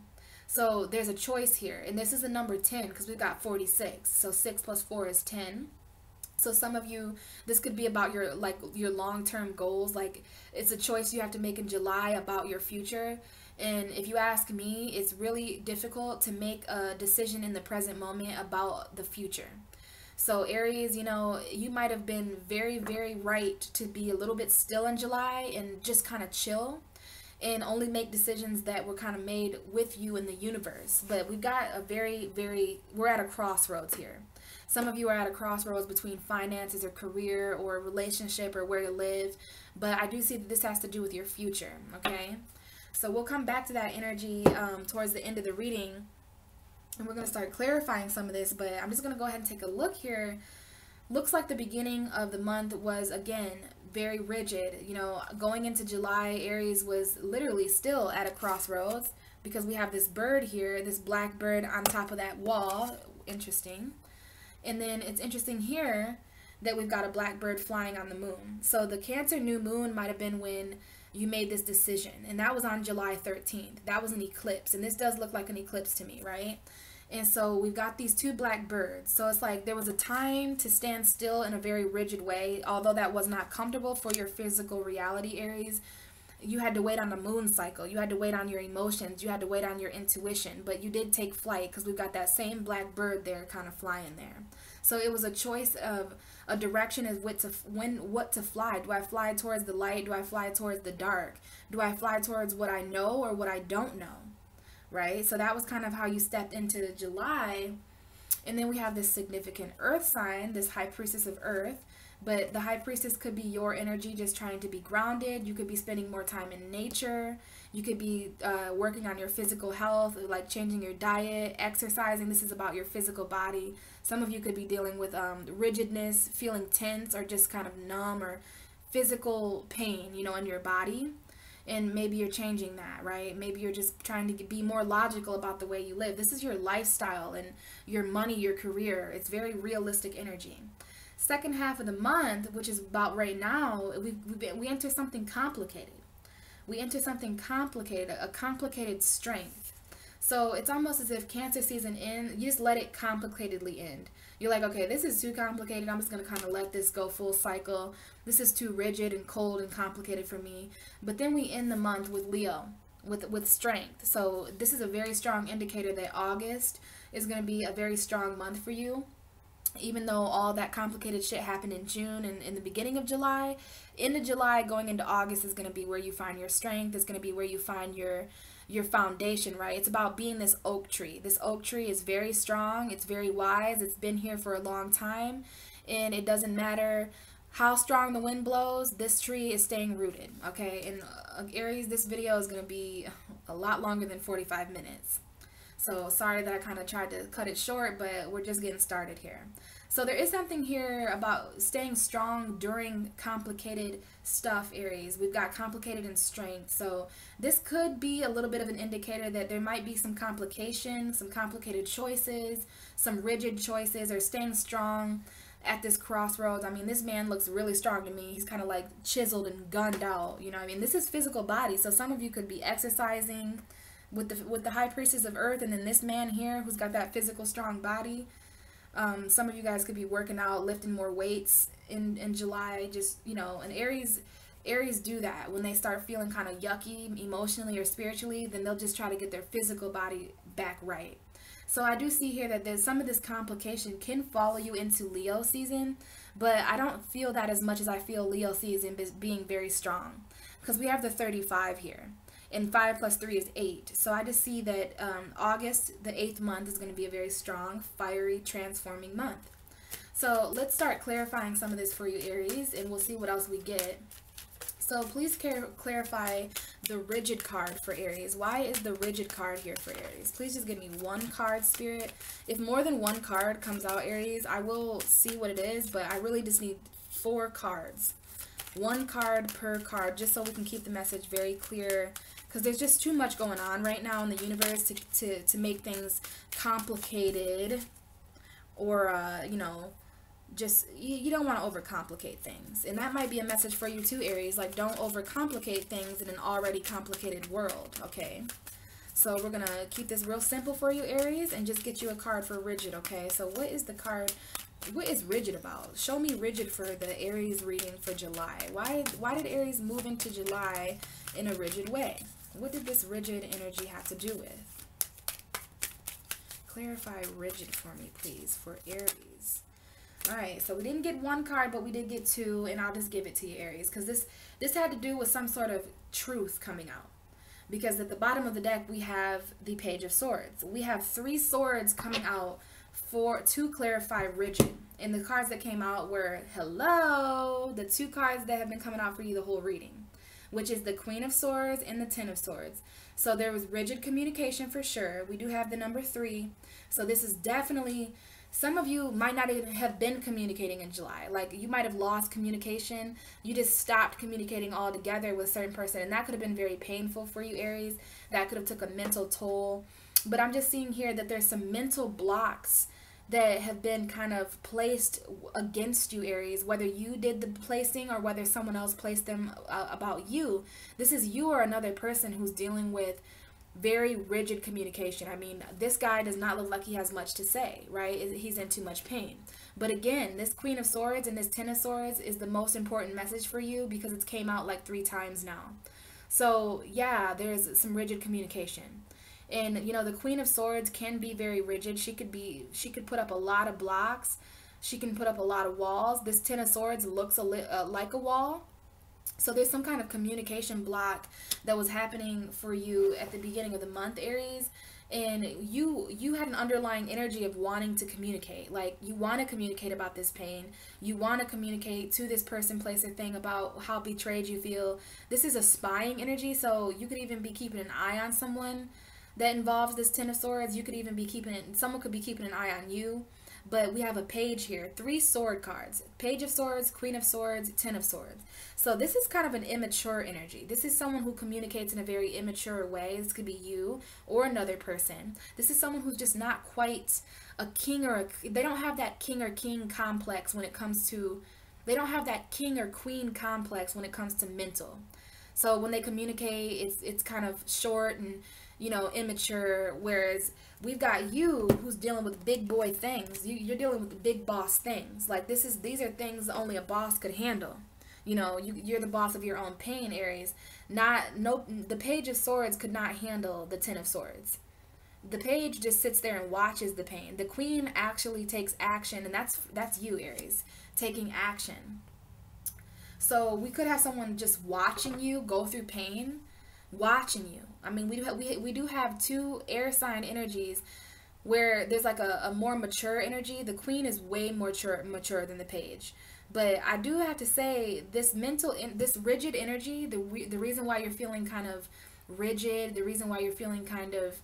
So there's a choice here, and this is the number 10 because we've got 46. So 6 plus 4 is 10. So some of you, this could be about your long-term goals. Like, it's a choice you have to make in July about your future. And if you ask me, it's really difficult to make a decision in the present moment about the future. So Aries, you know, you might have been very, very right to be a little bit still in July and just kind of chill and only make decisions that were kind of made with you in the universe. But we've got a we're at a crossroads here. Some of you are at a crossroads between finances or career or relationship or where you live. But I do see that this has to do with your future, okay? So we'll come back to that energy towards the end of the reading. And we're going to start clarifying some of this, but I'm just going to go ahead and take a look here. Looks like the beginning of the month was, again, very rigid. You know, going into July, Aries was literally still at a crossroads because we have this bird here, this black bird on top of that wall. Interesting. And then it's interesting here that we've got a black bird flying on the moon. So the Cancer new moon might have been when you made this decision, and that was on July 13th. That was an eclipse, and this does look like an eclipse to me, right? And so we've got these two black birds. So it's like there was a time to stand still in a very rigid way. Although that was not comfortable for your physical reality, Aries, you had to wait on the moon cycle. You had to wait on your emotions. You had to wait on your intuition. But you did take flight because we've got that same black bird there kind of flying there. So it was a choice of a direction as what to fly. Do I fly towards the light? Do I fly towards the dark? Do I fly towards what I know or what I don't know? Right? So that was kind of how you stepped into July. And then we have this significant earth sign, this high priestess of earth. But the high priestess could be your energy just trying to be grounded. You could be spending more time in nature. You could be working on your physical health, like changing your diet, exercising. This is about your physical body. Some of you could be dealing with rigidness, feeling tense or just kind of numb or physical pain, you know, in your body. And maybe you're changing that, right? Maybe you're just trying to be more logical about the way you live. This is your lifestyle and your money, your career. It's very realistic energy. Second half of the month, which is about right now, we enter something complicated. We enter something complicated, a complicated strength. So it's almost as if Cancer season ends, you just let it complicatedly end. You're like, okay, this is too complicated. I'm just going to kind of let this go full cycle. This is too rigid and cold and complicated for me. But then we end the month with Leo, with strength. So this is a very strong indicator that August is going to be a very strong month for you. Even though all that complicated shit happened in June and in the beginning of July, into July going into August is going to be where you find your strength. It's going to be where you find your foundation, right? It's about being this oak tree. This oak tree is very strong. It's very wise. It's been here for a long time. And it doesn't matter how strong the wind blows, this tree is staying rooted, okay? And Aries, this video is going to be a lot longer than 45 minutes. So sorry that I kind of tried to cut it short, but we're just getting started here. So there is something here about staying strong during complicated stuff, Aries. We've got complicated and strength. So this could be a little bit of an indicator that there might be some complication, some complicated choices, some rigid choices, or staying strong at this crossroads. I mean, this man looks really strong to me. He's kind of like chiseled and gunned out. You know what I mean? This is physical body. So some of you could be exercising with the high priestess of earth, and then this man here who's got that physical strong body. Some of you guys could be working out, lifting more weights in July. Just, you know, and Aries do that when they start feeling kind of yucky emotionally or spiritually. Then they'll just try to get their physical body back right. So I do see here that there's some of this complication can follow you into Leo season, but I don't feel that as much as I feel Leo season being very strong, because we have the 35 here. And 5 plus 3 is 8. So I just see that August, the 8th month, is going to be a very strong, fiery, transforming month. So let's start clarifying some of this for you, Aries, and we'll see what else we get. So please clarify the rigid card for Aries. Why is the rigid card here for Aries? Please just give me one card, Spirit. If more than one card comes out, Aries, I will see what it is, but I really just need 4 cards. 1 card per card, just so we can keep the message very clear, because there's just too much going on right now in the universe to make things complicated, or you know, just you don't want to overcomplicate things. And that might be a message for you too, Aries. Like, don't overcomplicate things in an already complicated world. Okay, so we're gonna keep this real simple for you, Aries, and just get you a card for rigid. Okay, so what is the card? What is rigid about? Show me rigid for the Aries reading for July. Why did Aries move into July in a rigid way? What did this rigid energy have to do with? Clarify rigid for me, please, for Aries. Alright, so we didn't get 1 card, but we did get 2, and I'll just give it to you, Aries, because this had to do with some sort of truth coming out. Because at the bottom of the deck, we have the Page of Swords. We have 3 swords coming out to clarify rigid. And the cards that came out were, hello, the 2 cards that have been coming out for you the whole reading. which is the Queen of Swords and the Ten of Swords. So there was rigid communication for sure. We do have the number 3. So this is definitely, some of you might not even have been communicating in July. Like, you might have lost communication. You just stopped communicating altogether with a certain person. And that could have been very painful for you, Aries. That could have took a mental toll. But I'm just seeing here that there's some mental blocks that have been kind of placed against you, Aries, whether you did the placing or whether someone else placed them about you. This is you or another person who's dealing with very rigid communication. I mean, this guy does not look like he has much to say, right? He's in too much pain. But again, this Queen of Swords and this Ten of Swords is the most important message for you because it's came out like 3 times now. So yeah, there's some rigid communication. And, you know, the Queen of Swords can be very rigid. She could put up a lot of blocks. She can put up a lot of walls. This Ten of Swords looks like a wall. So there's some kind of communication block that was happening for you at the beginning of the month, Aries. And you had an underlying energy of wanting to communicate. Like, you want to communicate about this pain. You want to communicate to this person, place, or thing about how betrayed you feel. This is a spying energy, so you could even be keeping an eye on someone that involves this Ten of Swords. You could even be someone could be keeping an eye on you. But we have a page here, 3 sword cards, Page of Swords, Queen of Swords, Ten of Swords. So this is kind of an immature energy. This is someone who communicates in a very immature way. This could be you or another person. This is someone who's just not quite a king they don't have that king or king complex when it comes to, they don't have that king or queen complex when it comes to mental. So when they communicate, it's kind of short and, you know, immature, whereas we've got you who's dealing with big boy things. You're dealing with the big boss things. Like, these are things only a boss could handle. You know, you're the boss of your own pain, Aries. The Page of Swords could not handle the Ten of Swords. The page just sits there and watches the pain. The Queen actually takes action, and that's you, Aries, taking action. So we could have someone just watching you go through pain, watching you. I mean, we do have 2 air sign energies where there's like a more mature energy. The Queen is way more mature than the Page. But I do have to say, this rigid energy, the reason why you're feeling kind of rigid, the reason why you're feeling kind of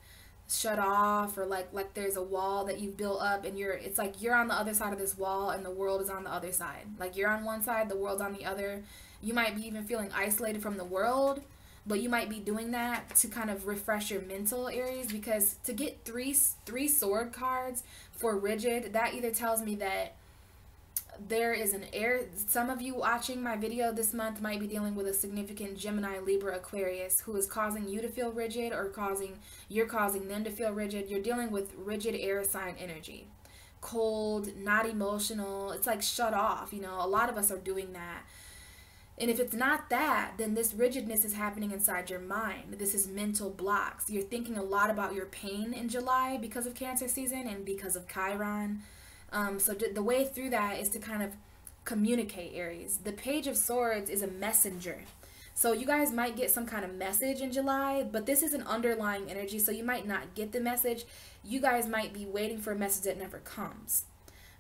shut off, or like there's a wall that you've built up, and it's like you're on the other side of this wall and the world is on the other side. Like, you're on one side, the world's on the other. You might be even feeling isolated from the world, but you might be doing that to kind of refresh your mental, Aries, because to get three sword cards for rigid, that either tells me that there is some of you watching my video this month might be dealing with a significant Gemini, Libra, Aquarius who is causing you to feel rigid, or you're causing them to feel rigid. You're dealing with rigid air sign energy. Cold, not emotional. It's like shut off. You know, a lot of us are doing that. And if it's not that, then this rigidness is happening inside your mind. This is mental blocks. You're thinking a lot about your pain in July because of Cancer season and because of Chiron. So the way through that is to kind of communicate, Aries. The Page of Swords is a messenger. So you guys might get some kind of message in July, but this is an underlying energy, so you might not get the message. You guys might be waiting for a message that never comes.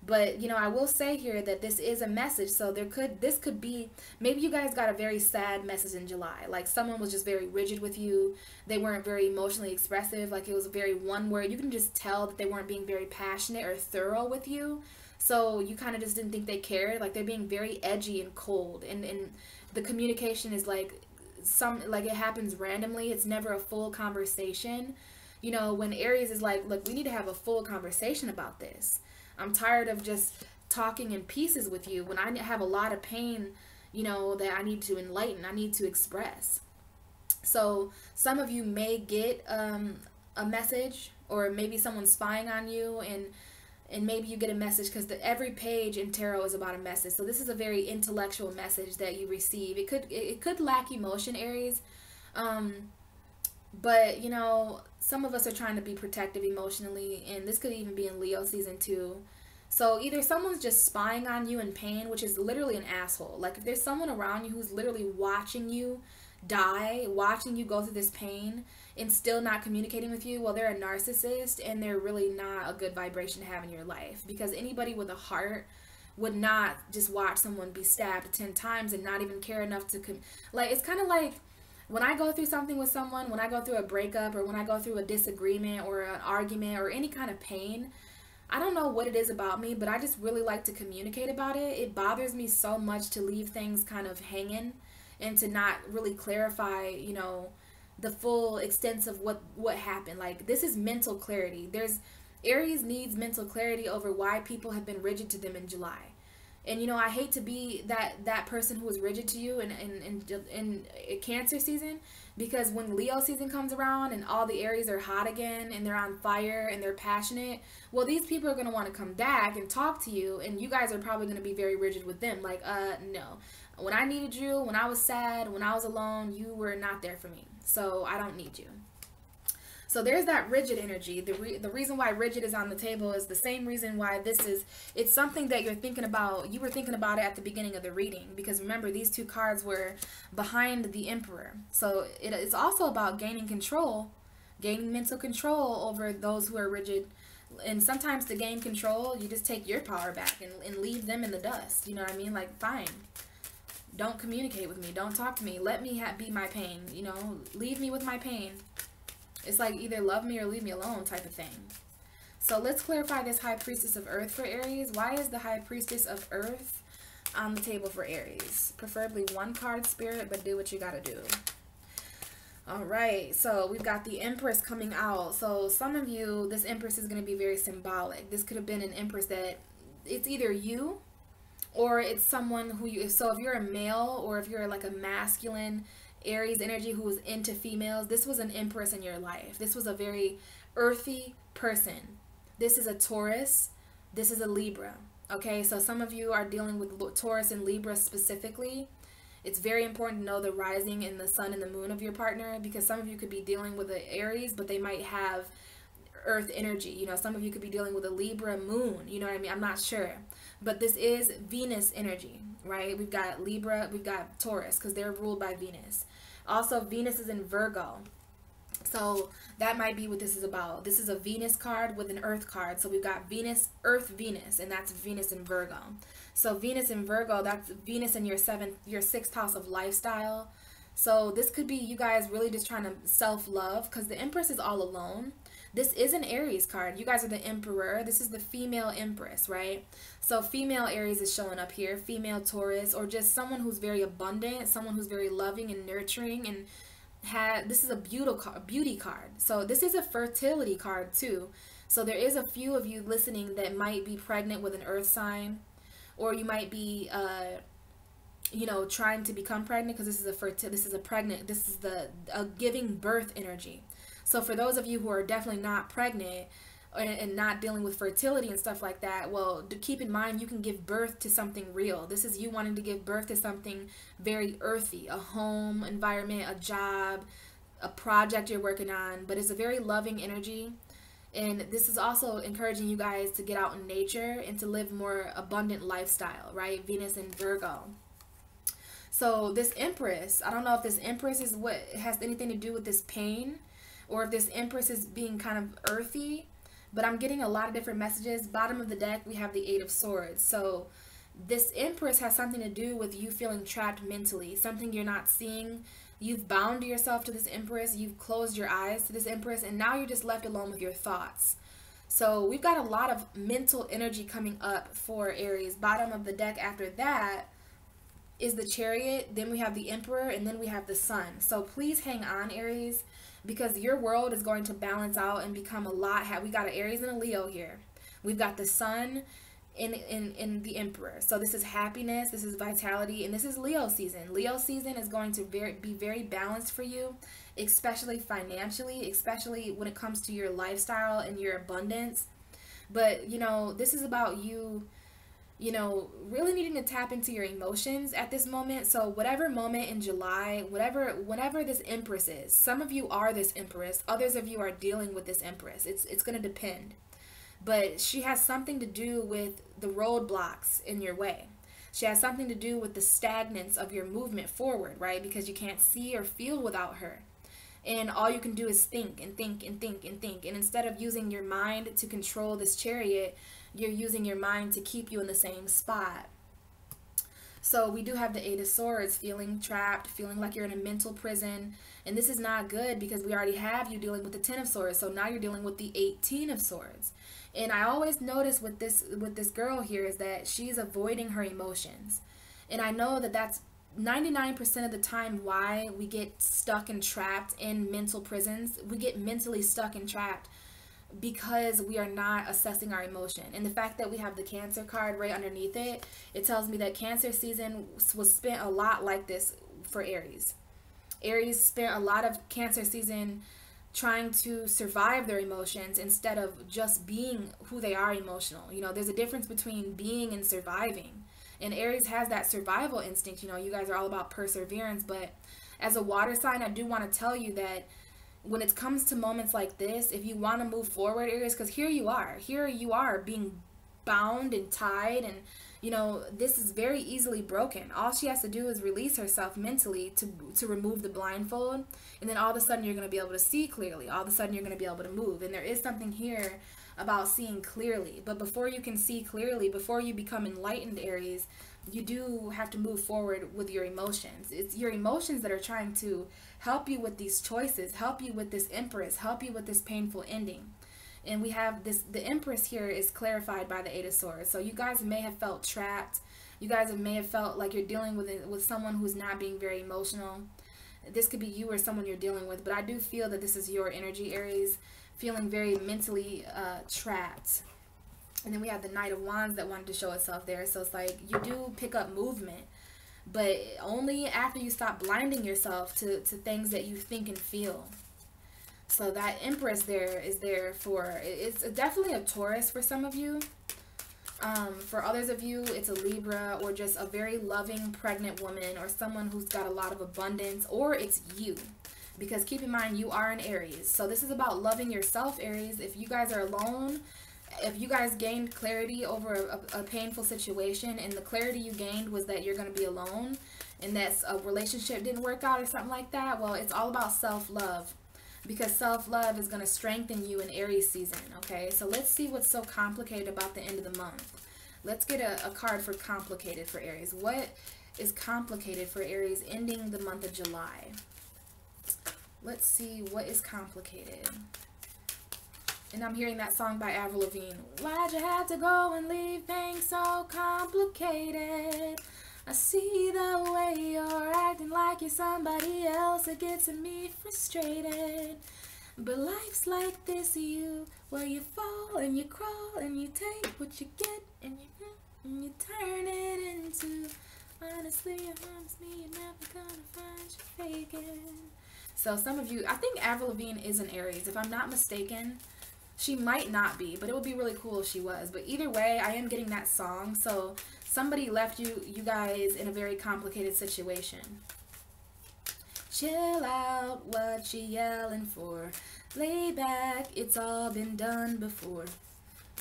But, you know, I will say here that this is a message, so this could be, maybe you guys got a very sad message in July. Like, someone was just very rigid with you. They weren't very emotionally expressive. Like, it was very one word. You can just tell that they weren't being very passionate or thorough with you. So you kind of just didn't think they cared. Like, they're being very edgy and cold. And the communication is like it happens randomly. It's never a full conversation. You know, when Aries is like, look, we need to have a full conversation about this. I'm tired of just talking in pieces with you when I have a lot of pain, you know, that I need to enlighten, I need to express. So some of you may get a message, or maybe someone's spying on you, and maybe you get a message because every page in tarot is about a message. So this is a very intellectual message that you receive. It could lack emotion, Aries. But, you know, some of us are trying to be protective emotionally, and this could even be in Leo season 2. So either someone's just spying on you in pain, which is literally an asshole. Like, if there's someone around you who's literally watching you die, watching you go through this pain, and still not communicating with you, well, they're a narcissist, and they're really not a good vibration to have in your life. Because anybody with a heart would not just watch someone be stabbed 10 times and not even care enough to like, it's kind of like when I go through something with someone, when I go through a breakup or when I go through a disagreement or an argument or any kind of pain, I don't know what it is about me, but I just really like to communicate about it. It bothers me so much to leave things kind of hanging and to not really clarify, you know, the full extent of what happened. Like, this is mental clarity. Aries needs mental clarity over why people have been rigid to them in July. And, you know, I hate to be that person who is rigid to you in Cancer season, because when Leo season comes around and all the Aries are hot again and they're on fire and they're passionate, well, these people are going to want to come back and talk to you, and you guys are probably going to be very rigid with them. Like, no. When I needed you, when I was sad, when I was alone, you were not there for me. So I don't need you. So there's that rigid energy. The reason why rigid is on the table is the same reason why it's something that you're thinking about. You were thinking about it at the beginning of the reading, because remember, these two cards were behind the Emperor. So it's also about gaining control, gaining mental control over those who are rigid. And sometimes to gain control, you just take your power back and leave them in the dust. You know what I mean? Like, fine. Don't communicate with me. Don't talk to me. Let me be my pain. You know, leave me with my pain. It's like either love me or leave me alone type of thing. So let's clarify this High Priestess of Earth for Aries. Why is the High Priestess of Earth on the table for Aries? Preferably one card, Spirit, but do what you gotta do. Alright, so we've got the Empress coming out. So some of you, this Empress is going to be very symbolic. This could have been an Empress that it's either you or it's someone who you, so if you're a male or if you're like a masculine Aries energy who was into females, this was an Empress in your life. This was a very earthy person. This is a Taurus. This is a Libra. Okay, so some of you are dealing with Taurus and Libra specifically. It's very important to know the rising and the sun and the moon of your partner, because some of you could be dealing with an Aries, but they might have earth energy. You know, some of you could be dealing with a Libra moon. You know what I mean? I'm not sure. But this is Venus energy, right? We've got Libra, we've got Taurus, because they're ruled by Venus. Also, Venus is in Virgo. So that might be what this is about. This is a Venus card with an Earth card. So we've got Venus, Earth, Venus, and that's Venus in Virgo. So Venus in Virgo, that's Venus in your sixth house of lifestyle. So this could be you guys really just trying to self-love, because the Empress is all alone. This is an Aries card. You guys are the Emperor. This is the female Empress, right? So female Aries is showing up here. Female Taurus, or just someone who's very abundant, someone who's very loving and nurturing, and this is a beauty card. So this is a fertility card too. So there is a few of you listening that might be pregnant with an earth sign, or you might be you know, trying to become pregnant, because this is a giving birth energy. So for those of you who are definitely not pregnant and not dealing with fertility and stuff like that, well, keep in mind you can give birth to something real. This is you wanting to give birth to something very earthy, a home environment, a job, a project you're working on, but it's a very loving energy. And this is also encouraging you guys to get out in nature and to live more abundant lifestyle, right? Venus in Virgo. So this Empress, I don't know if this Empress is what has anything to do with this pain, or if this Empress is being kind of earthy, but I'm getting a lot of different messages. Bottom of the deck, we have the Eight of Swords. So this Empress has something to do with you feeling trapped mentally, something you're not seeing. You've bound yourself to this Empress, you've closed your eyes to this Empress, and now you're just left alone with your thoughts. So we've got a lot of mental energy coming up for Aries. Bottom of the deck after that is the Chariot, then we have the Emperor, and then we have the Sun. So please hang on, Aries, because your world is going to balance out and become a lot. We got an Aries and a Leo here. We've got the Sun in the Emperor. So this is happiness, this is vitality, and this is Leo season. Leo season is going to be very balanced for you, especially financially, especially when it comes to your lifestyle and your abundance. But, you know, this is about you, you know, really needing to tap into your emotions at this moment. So whatever moment in July, whenever this Empress is, some of you are this Empress, others of you are dealing with this Empress. It's going to depend. But she has something to do with the roadblocks in your way. She has something to do with the stagnance of your movement forward, right? Because you can't see or feel without her. And all you can do is think and think and think and think. And instead of using your mind to control this Chariot, you're using your mind to keep you in the same spot. So we do have the Eight of Swords, feeling trapped, feeling like you're in a mental prison. And this is not good because we already have you dealing with the Ten of Swords. So now you're dealing with the 18 of Swords. And I always notice with this girl here is that she's avoiding her emotions. And I know that that's 99% of the time why we get stuck and trapped in mental prisons. We get mentally stuck and trapped because we are not assessing our emotion. And the fact that we have the Cancer card right underneath it, it tells me that Cancer season was spent a lot like this for Aries. Aries spent a lot of Cancer season trying to survive their emotions instead of just being who they are emotional. You know, there's a difference between being and surviving. And Aries has that survival instinct. You know, you guys are all about perseverance. But as a water sign, I do want to tell you that when it comes to moments like this, if you want to move forward, Aries, because here you are being bound and tied, and you know, this is very easily broken. All she has to do is release herself mentally to remove the blindfold, and then all of a sudden you're going to be able to see clearly. All of a sudden you're going to be able to move. And there is something here about seeing clearly. But before you can see clearly, before you become enlightened, Aries, you do have to move forward with your emotions. It's your emotions that are trying to help you with these choices, help you with this Empress, help you with this painful ending. And we have this, the Empress here is clarified by the Eight of Swords. So you guys may have felt trapped. You guys may have felt like you're dealing with someone who's not being very emotional. This could be you or someone you're dealing with, but I do feel that this is your energy, Aries, feeling very mentally trapped. And then we have the Knight of Wands that wanted to show itself there. So it's like you do pick up movement, but only after you stop blinding yourself to things that you think and feel. So that Empress there is there for, it's definitely a Taurus for some of you. For others of you, it's a Libra, or just a very loving pregnant woman, or someone who's got a lot of abundance, or it's you. Because keep in mind, you are an Aries. So this is about loving yourself, Aries. If you guys are alone, if you guys gained clarity over a painful situation, and the clarity you gained was that you're going to be alone, and that a relationship didn't work out or something like that, well, it's all about self-love. Because self-love is going to strengthen you in Aries season, okay? So let's see what's so complicated about the end of the month. Let's get a card for complicated for Aries. What is complicated for Aries ending the month of July? Let's see what is complicated. And I'm hearing that song by Avril Lavigne. Why'd you have to go and leave things so complicated? I see the way you're acting like you're somebody else. It gets me frustrated. But life's like this, where you fall and you crawl and you take what you get and you turn it into. Honestly, it harms me. You're never gonna find you faking. So some of you, I think Avril Lavigne is an Aries, if I'm not mistaken. She might not be, but it would be really cool if she was. But either way, I am getting that song. So somebody left you guys in a very complicated situation. Chill out, what you yelling for? Lay back, it's all been done before.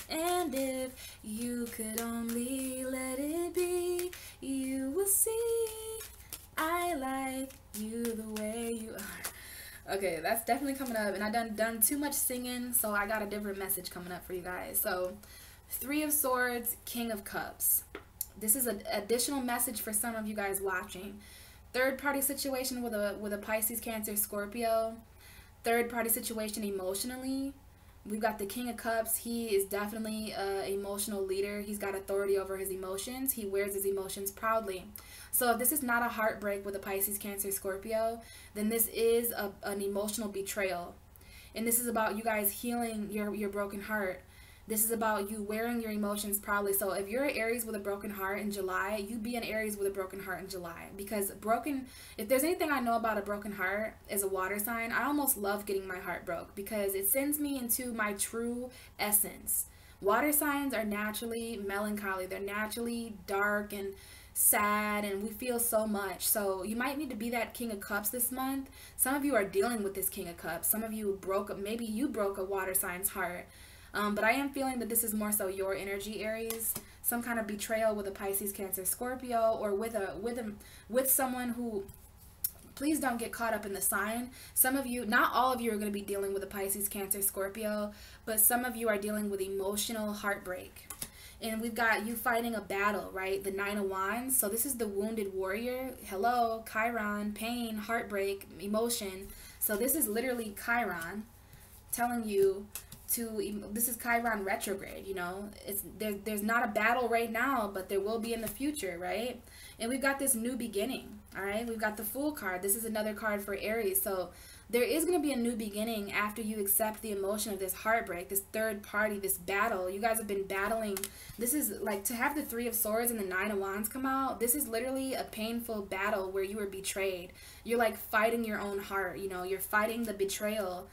And if you could only let it be, you will see I like you the way you are. Okay, that's definitely coming up, and I done too much singing, so I got a different message coming up for you guys. So, Three of Swords, King of Cups. This is an additional message for some of you guys watching. Third party situation with a Pisces, Cancer, Scorpio. Third party situation emotionally. We've got the King of Cups. He is definitely an emotional leader. He's got authority over his emotions. He wears his emotions proudly. So if this is not a heartbreak with a Pisces, Cancer, Scorpio, then this is an emotional betrayal. And this is about you guys healing your broken heart. This is about you wearing your emotions proudly. So if you're an Aries with a broken heart in July, you be an Aries with a broken heart in July. Because if there's anything I know about a broken heart as a water sign, I almost love getting my heart broke because it sends me into my true essence. Water signs are naturally melancholy. They're naturally dark and sad, and we feel so much. So you might need to be that King of Cups this month. Some of you are dealing with this King of Cups. Some of you maybe you broke a water sign's heart. But I am feeling that this is more so your energy, Aries. Some kind of betrayal with a Pisces, Cancer, Scorpio, or with someone who please don't get caught up in the sign. Some of you, not all of you are going to be dealing with a Pisces, Cancer, Scorpio, but some of you are dealing with emotional heartbreak. And we've got you fighting a battle, right? The Nine of Wands. So this is the wounded warrior. Hello, Chiron, pain, heartbreak, emotion. So this is literally Chiron telling you to, this is Chiron retrograde, you know. There's not a battle right now, but there will be in the future, right? And we've got this new beginning, all right? We've got the Fool card. This is another card for Aries. So there is going to be a new beginning after you accept the emotion of this heartbreak, this third party, this battle. You guys have been battling. This is like, to have the Three of Swords and the Nine of Wands come out, this is literally a painful battle where you were betrayed. You're like fighting your own heart, you know, you're fighting the betrayal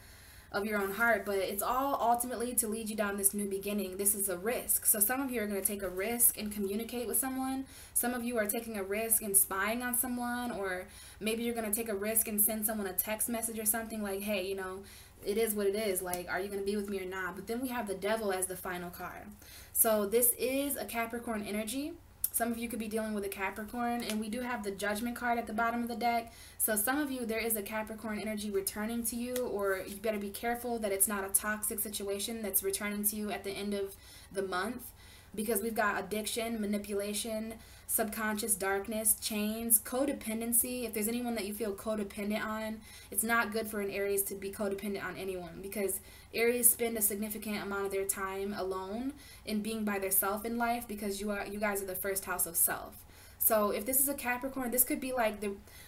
of your own heart, but it's all ultimately to lead you down this new beginning. This is a risk. So some of you are going to take a risk and communicate with someone. Some of you are taking a risk in spying on someone, or maybe you're going to take a risk and send someone a text message or something like, hey, you know, it is what it is. Like, are you going to be with me or not? But then we have the Devil as the final card. So this is a Capricorn energy. Some of you could be dealing with a Capricorn, and we do have the Judgment card at the bottom of the deck. So some of you, there is a Capricorn energy returning to you, or you better be careful that it's not a toxic situation that's returning to you at the end of the month, because we've got addiction, manipulation, subconscious darkness, chains, codependency. If there's anyone that you feel codependent on, it's not good for an Aries to be codependent on anyone, because Aries spend a significant amount of their time alone and being by themselves in life, because you guys are the first house of self. So if this is a Capricorn, this could be like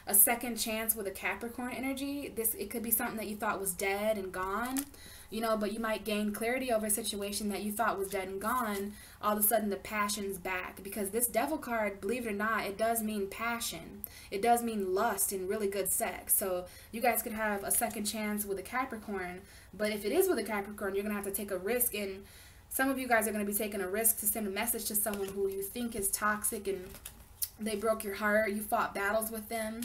a second chance with a Capricorn energy. It could be something that you thought was dead and gone, you know, but you might gain clarity over a situation that you thought was dead and gone. All of a sudden the passion's back, because this Devil card, believe it or not, it does mean passion. It does mean lust and really good sex. So you guys could have a second chance with a Capricorn, but if it is with a Capricorn, you're going to have to take a risk, and some of you guys are going to be taking a risk to send a message to someone who you think is toxic and they broke your heart. You fought battles with them,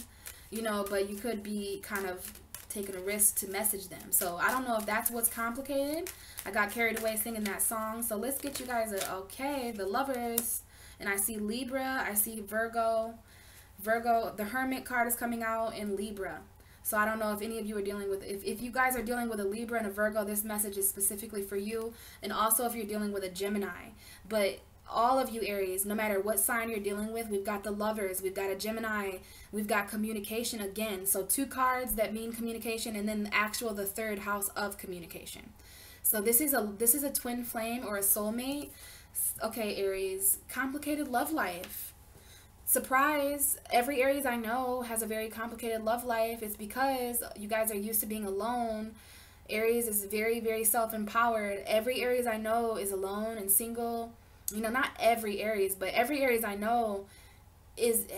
you know, but you could be kind of taking a risk to message them. So I don't know if that's what's complicated. I got carried away singing that song. So let's get you guys okay, the Lovers. And I see Libra, I see Virgo. Virgo, the Hermit card is coming out in Libra. So I don't know if any of you are dealing with, if you guys are dealing with a Libra and a Virgo, this message is specifically for you. And also if you're dealing with a Gemini. But all of you Aries, no matter what sign you're dealing with, we've got the Lovers, we've got a Gemini, we've got communication again. So two cards that mean communication, and then the third house of communication. So this is a twin flame or a soulmate. Okay, Aries, complicated love life. Surprise, every Aries I know has a very complicated love life. It's because you guys are used to being alone. Aries is very, very self-empowered. Every Aries I know is alone and single. You know, not every Aries, but every Aries I know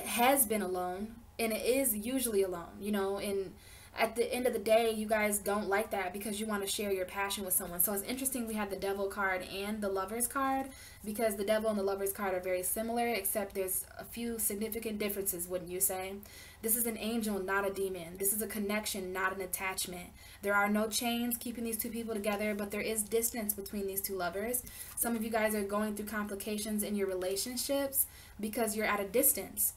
has been alone, and it is usually alone, you know, and at the end of the day, you guys don't like that because you want to share your passion with someone. So it's interesting we had the Devil card and the Lovers card, because the Devil and the Lovers card are very similar, except there's a few significant differences, wouldn't you say? This is an angel, not a demon. This is a connection, not an attachment. There are no chains keeping these two people together, but there is distance between these two lovers. Some of you guys are going through complications in your relationships because you're at a distance,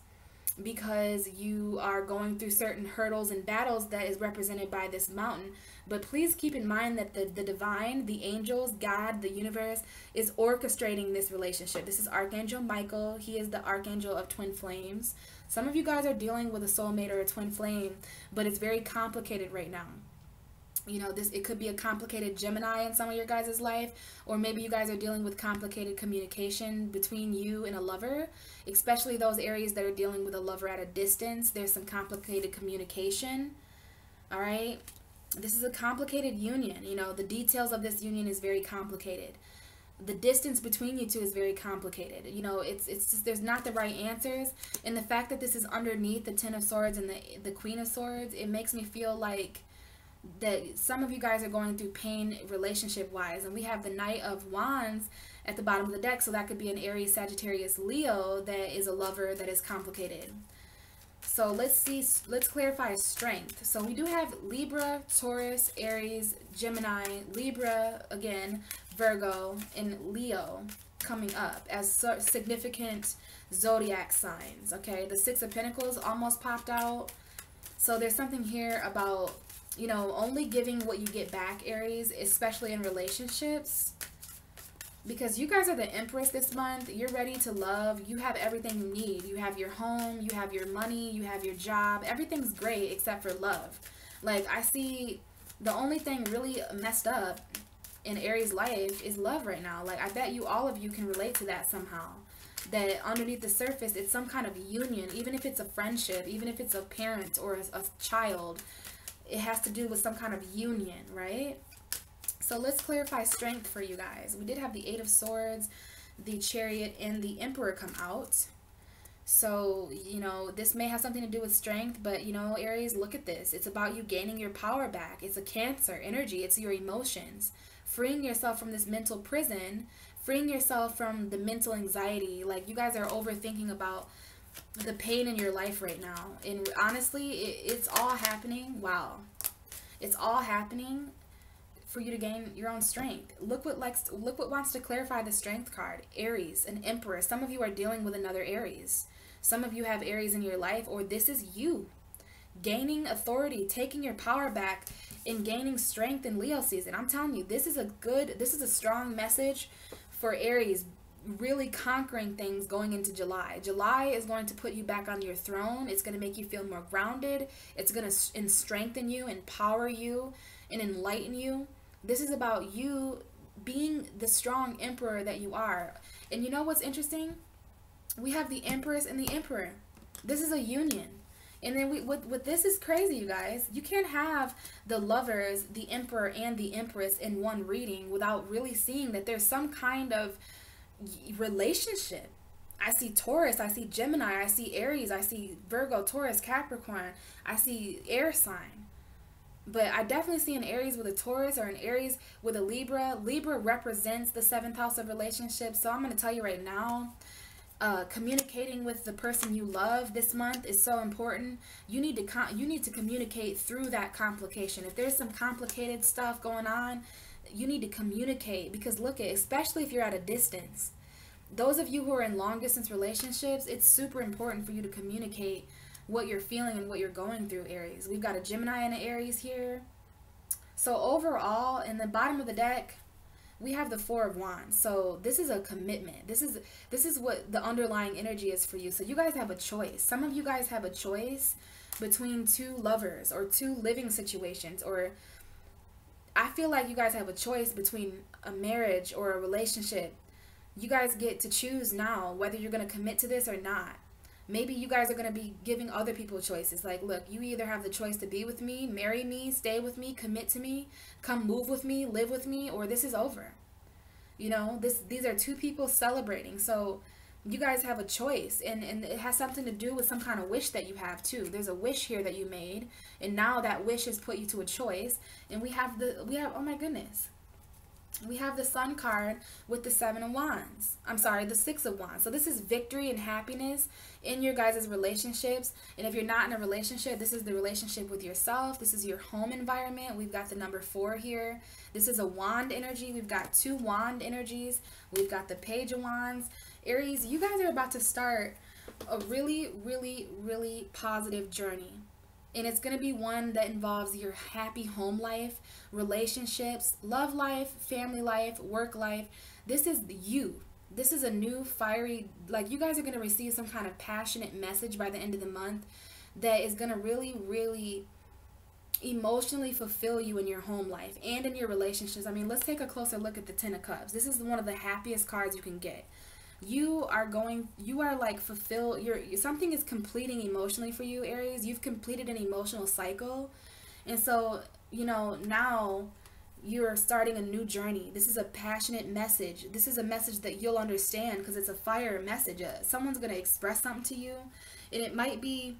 because you are going through certain hurdles and battles that is represented by this mountain. But please keep in mind that the divine, the angels, God, the universe is orchestrating this relationship. This is Archangel Michael. He is the Archangel of twin flames. Some of you guys are dealing with a soulmate or a twin flame, but it's very complicated right now. You know, it could be a complicated Gemini in some of your guys' life, or maybe you guys are dealing with complicated communication between you and a lover, especially those Aries that are dealing with a lover at a distance. There's some complicated communication, all right? This is a complicated union. You know, the details of this union is very complicated. The distance between you two is very complicated. You know, it's just, there's not the right answers. And the fact that this is underneath the Ten of Swords and the Queen of Swords, it makes me feel like that some of you guys are going through pain relationship-wise. And we have the Knight of Wands at the bottom of the deck, so that could be an Aries, Sagittarius, Leo that is a lover that is complicated. So let's clarify strength. So we do have Libra, Taurus, Aries, Gemini, Libra, again, Virgo, and Leo coming up as significant zodiac signs, okay? The Six of Pentacles almost popped out. So there's something here about, you know, only giving what you get back, Aries, especially in relationships. Because you guys are the Empress this month. You're ready to love. You have everything you need. You have your home, you have your money, you have your job. Everything's great except for love. Like, I see the only thing really messed up in Aries' life is love right now. Like, I bet you, all of you can relate to that somehow. That underneath the surface, it's some kind of union. Even if it's a friendship, even if it's a parent or a child, it has to do with some kind of union, right? So let's clarify strength for you guys. We did have the 8 of Swords, the Chariot, and the Emperor come out. So, you know, this may have something to do with strength, but, you know, Aries, look at this. It's about you gaining your power back. It's a Cancer energy. It's your emotions. Freeing yourself from this mental prison. Freeing yourself from the mental anxiety. Like, you guys are overthinking about the pain in your life right now. And honestly, it's all happening. Wow. It's all happening for you to gain your own strength. Look what wants to clarify the strength card. Aries, an Emperor. Some of you are dealing with another Aries. Some of you have Aries in your life, or this is you gaining authority, taking your power back, and gaining strength in Leo season. I'm telling you, this is a strong message for Aries, really conquering things going into July. July is going to put you back on your throne. It's going to make you feel more grounded. It's going to strengthen you, empower you, and enlighten you. This is about you being the strong emperor that you are. And you know what's interesting? We have the Empress and the Emperor. This is a union. And then what this is crazy, you guys. You can't have the lovers, the Emperor, and the Empress in one reading without really seeing that there's some kind of relationship. I see Taurus, I see Gemini, I see Aries, I see Virgo, Taurus, Capricorn, I see air sign. But I definitely see an Aries with a Taurus or an Aries with a Libra. Libra represents the 7th house of relationships. So I'm going to tell you right now, communicating with the person you love this month is so important. You need to communicate through that complication. If there's some complicated stuff going on, you need to communicate, because look at, especially if you're at a distance, those of you who are in long distance relationships, it's super important for you to communicate what you're feeling and what you're going through, Aries. We've got a Gemini and an Aries here. So overall, in the bottom of the deck, we have the 4 of Wands. So this is a commitment. This is what the underlying energy is for you. So you guys have a choice. Some of you guys have a choice between 2 lovers or 2 living situations, or I feel like you guys have a choice between a marriage or a relationship. You guys get to choose now whether you're going to commit to this or not. Maybe you guys are going to be giving other people choices. Like, look, you either have the choice to be with me, marry me, stay with me, commit to me, come move with me, live with me, or this is over. You know, these are 2 people celebrating. So you guys have a choice, and it has something to do with some kind of wish that you have too. There's a wish here that you made, and now that wish has put you to a choice. And we have oh my goodness. We have the Sun card with the 7 of Wands. I'm sorry, the 6 of Wands. So this is victory and happiness in your guys' relationships. And if you're not in a relationship, this is the relationship with yourself. This is your home environment. We've got the number 4 here. This is a wand energy. We've got 2 wand energies. We've got the Page of Wands. Aries, you guys are about to start a really, really, really positive journey. And it's going to be one that involves your happy home life, relationships, love life, family life, work life. This is you. This is a new fiery, like, you guys are going to receive some kind of passionate message by the end of the month that is going to really, really emotionally fulfill you in your home life and in your relationships. I mean, let's take a closer look at the 10 of Cups. This is one of the happiest cards you can get. You are like fulfilled. Something is completing emotionally for you, Aries. You've completed an emotional cycle. And so, you know, now you're starting a new journey. This is a passionate message. This is a message that you'll understand because it's a fire message. Someone's going to express something to you, and it might be,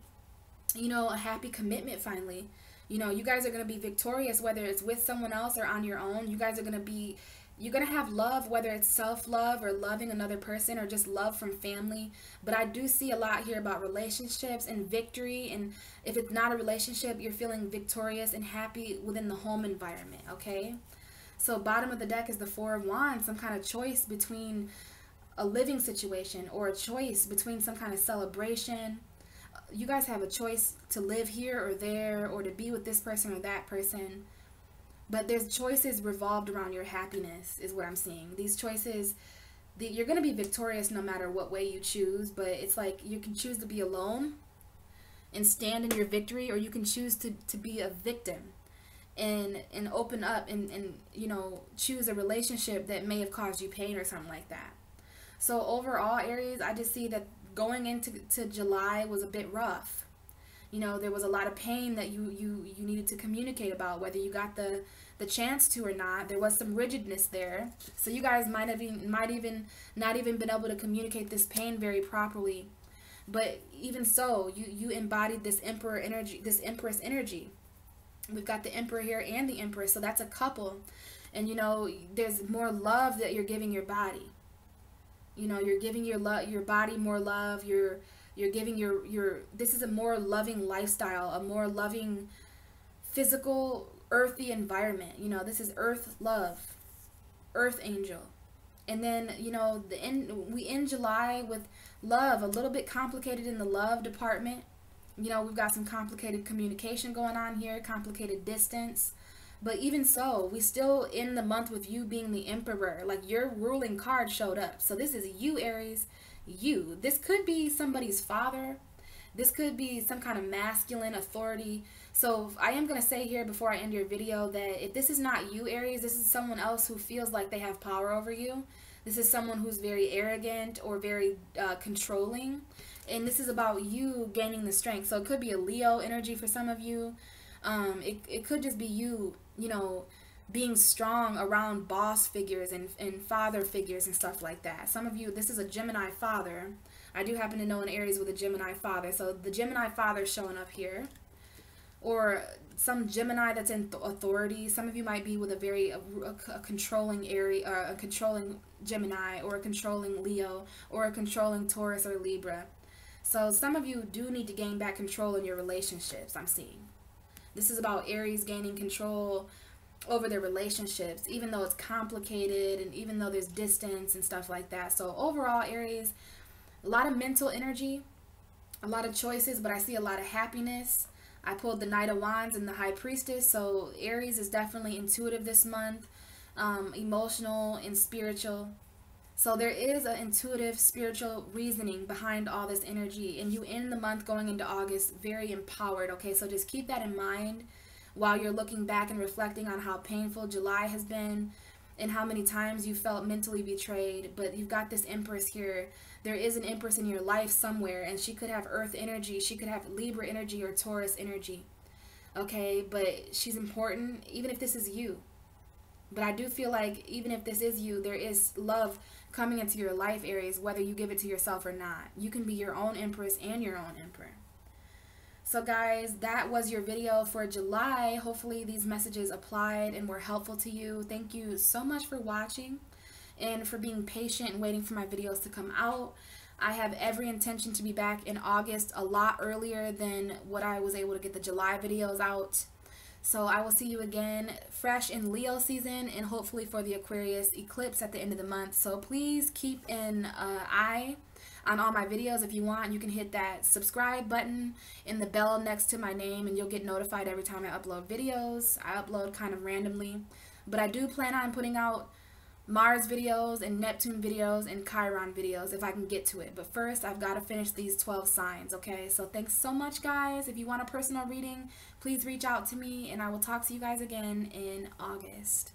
you know, a happy commitment finally. You know, you guys are going to be victorious, whether it's with someone else or on your own. You guys are going to be, you're going to have love, whether it's self-love or loving another person or just love from family. But I do see a lot here about relationships and victory. And if it's not a relationship, you're feeling victorious and happy within the home environment, okay? So bottom of the deck is the 4 of Wands, some kind of choice between a living situation or a choice between some kind of celebration. you guys have a choice to live here or there, or to be with this person or that person. But there's choices revolved around your happiness, is what I'm seeing. These choices, you're going to be victorious no matter what way you choose, but it's like you can choose to be alone and stand in your victory, or you can choose to be a victim and open up and you know, choose a relationship that may have caused you pain or something like that. So overall, Aries, I just see that going into July was a bit rough. You know, there was a lot of pain that you needed to communicate about, whether you got the chance to or not. There was some rigidness there. So you guys might even not even been able to communicate this pain very properly. But even so, you embodied this emperor energy, this empress energy. We've got the emperor here and the empress, so that's a couple. And you know, there's more love that you're giving your body. You know, you're giving your body more love. You're giving this is a more loving lifestyle, a more loving physical, earthy environment. You know, this is earth love, earth angel. And then, you know, we end July with love, a little bit complicated in the love department. You know, we've got some complicated communication going on here, complicated distance. But even so, we still end the month with you being the emperor. Like, your ruling card showed up. So this is you, Aries. You. This could be somebody's father. This could be some kind of masculine authority. So I am going to say here before I end your video that if this is not you, Aries, this is someone else who feels like they have power over you. This is someone who's very arrogant or very controlling. And this is about you gaining the strength. So it could be a Leo energy for some of you. It could just be you, you know, being strong around boss figures and father figures and stuff like that. Some of you, this is a Gemini father. I do happen to know an Aries with a Gemini father. So the Gemini father showing up here. Or some Gemini that's in authority. Some of you might be with a very controlling Aries, a controlling Gemini, or a controlling Leo, or a controlling Taurus or Libra. So some of you do need to gain back control in your relationships, I'm seeing. This is about Aries gaining control over their relationships, even though it's complicated and even though there's distance and stuff like that. So overall, Aries, a lot of mental energy, a lot of choices, but I see a lot of happiness. I pulled the Knight of Wands and the High Priestess, so Aries is definitely intuitive this month, emotional and spiritual. So there is an intuitive, spiritual reasoning behind all this energy, and you end the month going into August very empowered, okay? So just keep that in mind while you're looking back and reflecting on how painful July has been and how many times you felt mentally betrayed. But you've got this Empress here. There is an Empress in your life somewhere, and she could have Earth energy, she could have Libra energy or Taurus energy, okay? But she's important, even if this is you. But I do feel like even if this is you, there is love coming into your life, Aries, whether you give it to yourself or not. You can be your own Empress and your own Emperor. So guys, that was your video for July. Hopefully these messages applied and were helpful to you. Thank you so much for watching and for being patient and waiting for my videos to come out. I have every intention to be back in August a lot earlier than what I was able to get the July videos out. So I will see you again fresh in Leo season and hopefully for the Aquarius eclipse at the end of the month. So please keep an eye on all my videos. If you want, you can hit that subscribe button and the bell next to my name, and you'll get notified every time I upload videos. I upload kind of randomly, but I do plan on putting out Mars videos and Neptune videos and Chiron videos if I can get to it. But first, I've got to finish these 12 signs, okay? So thanks so much, guys. If you want a personal reading, please reach out to me, and I will talk to you guys again in August.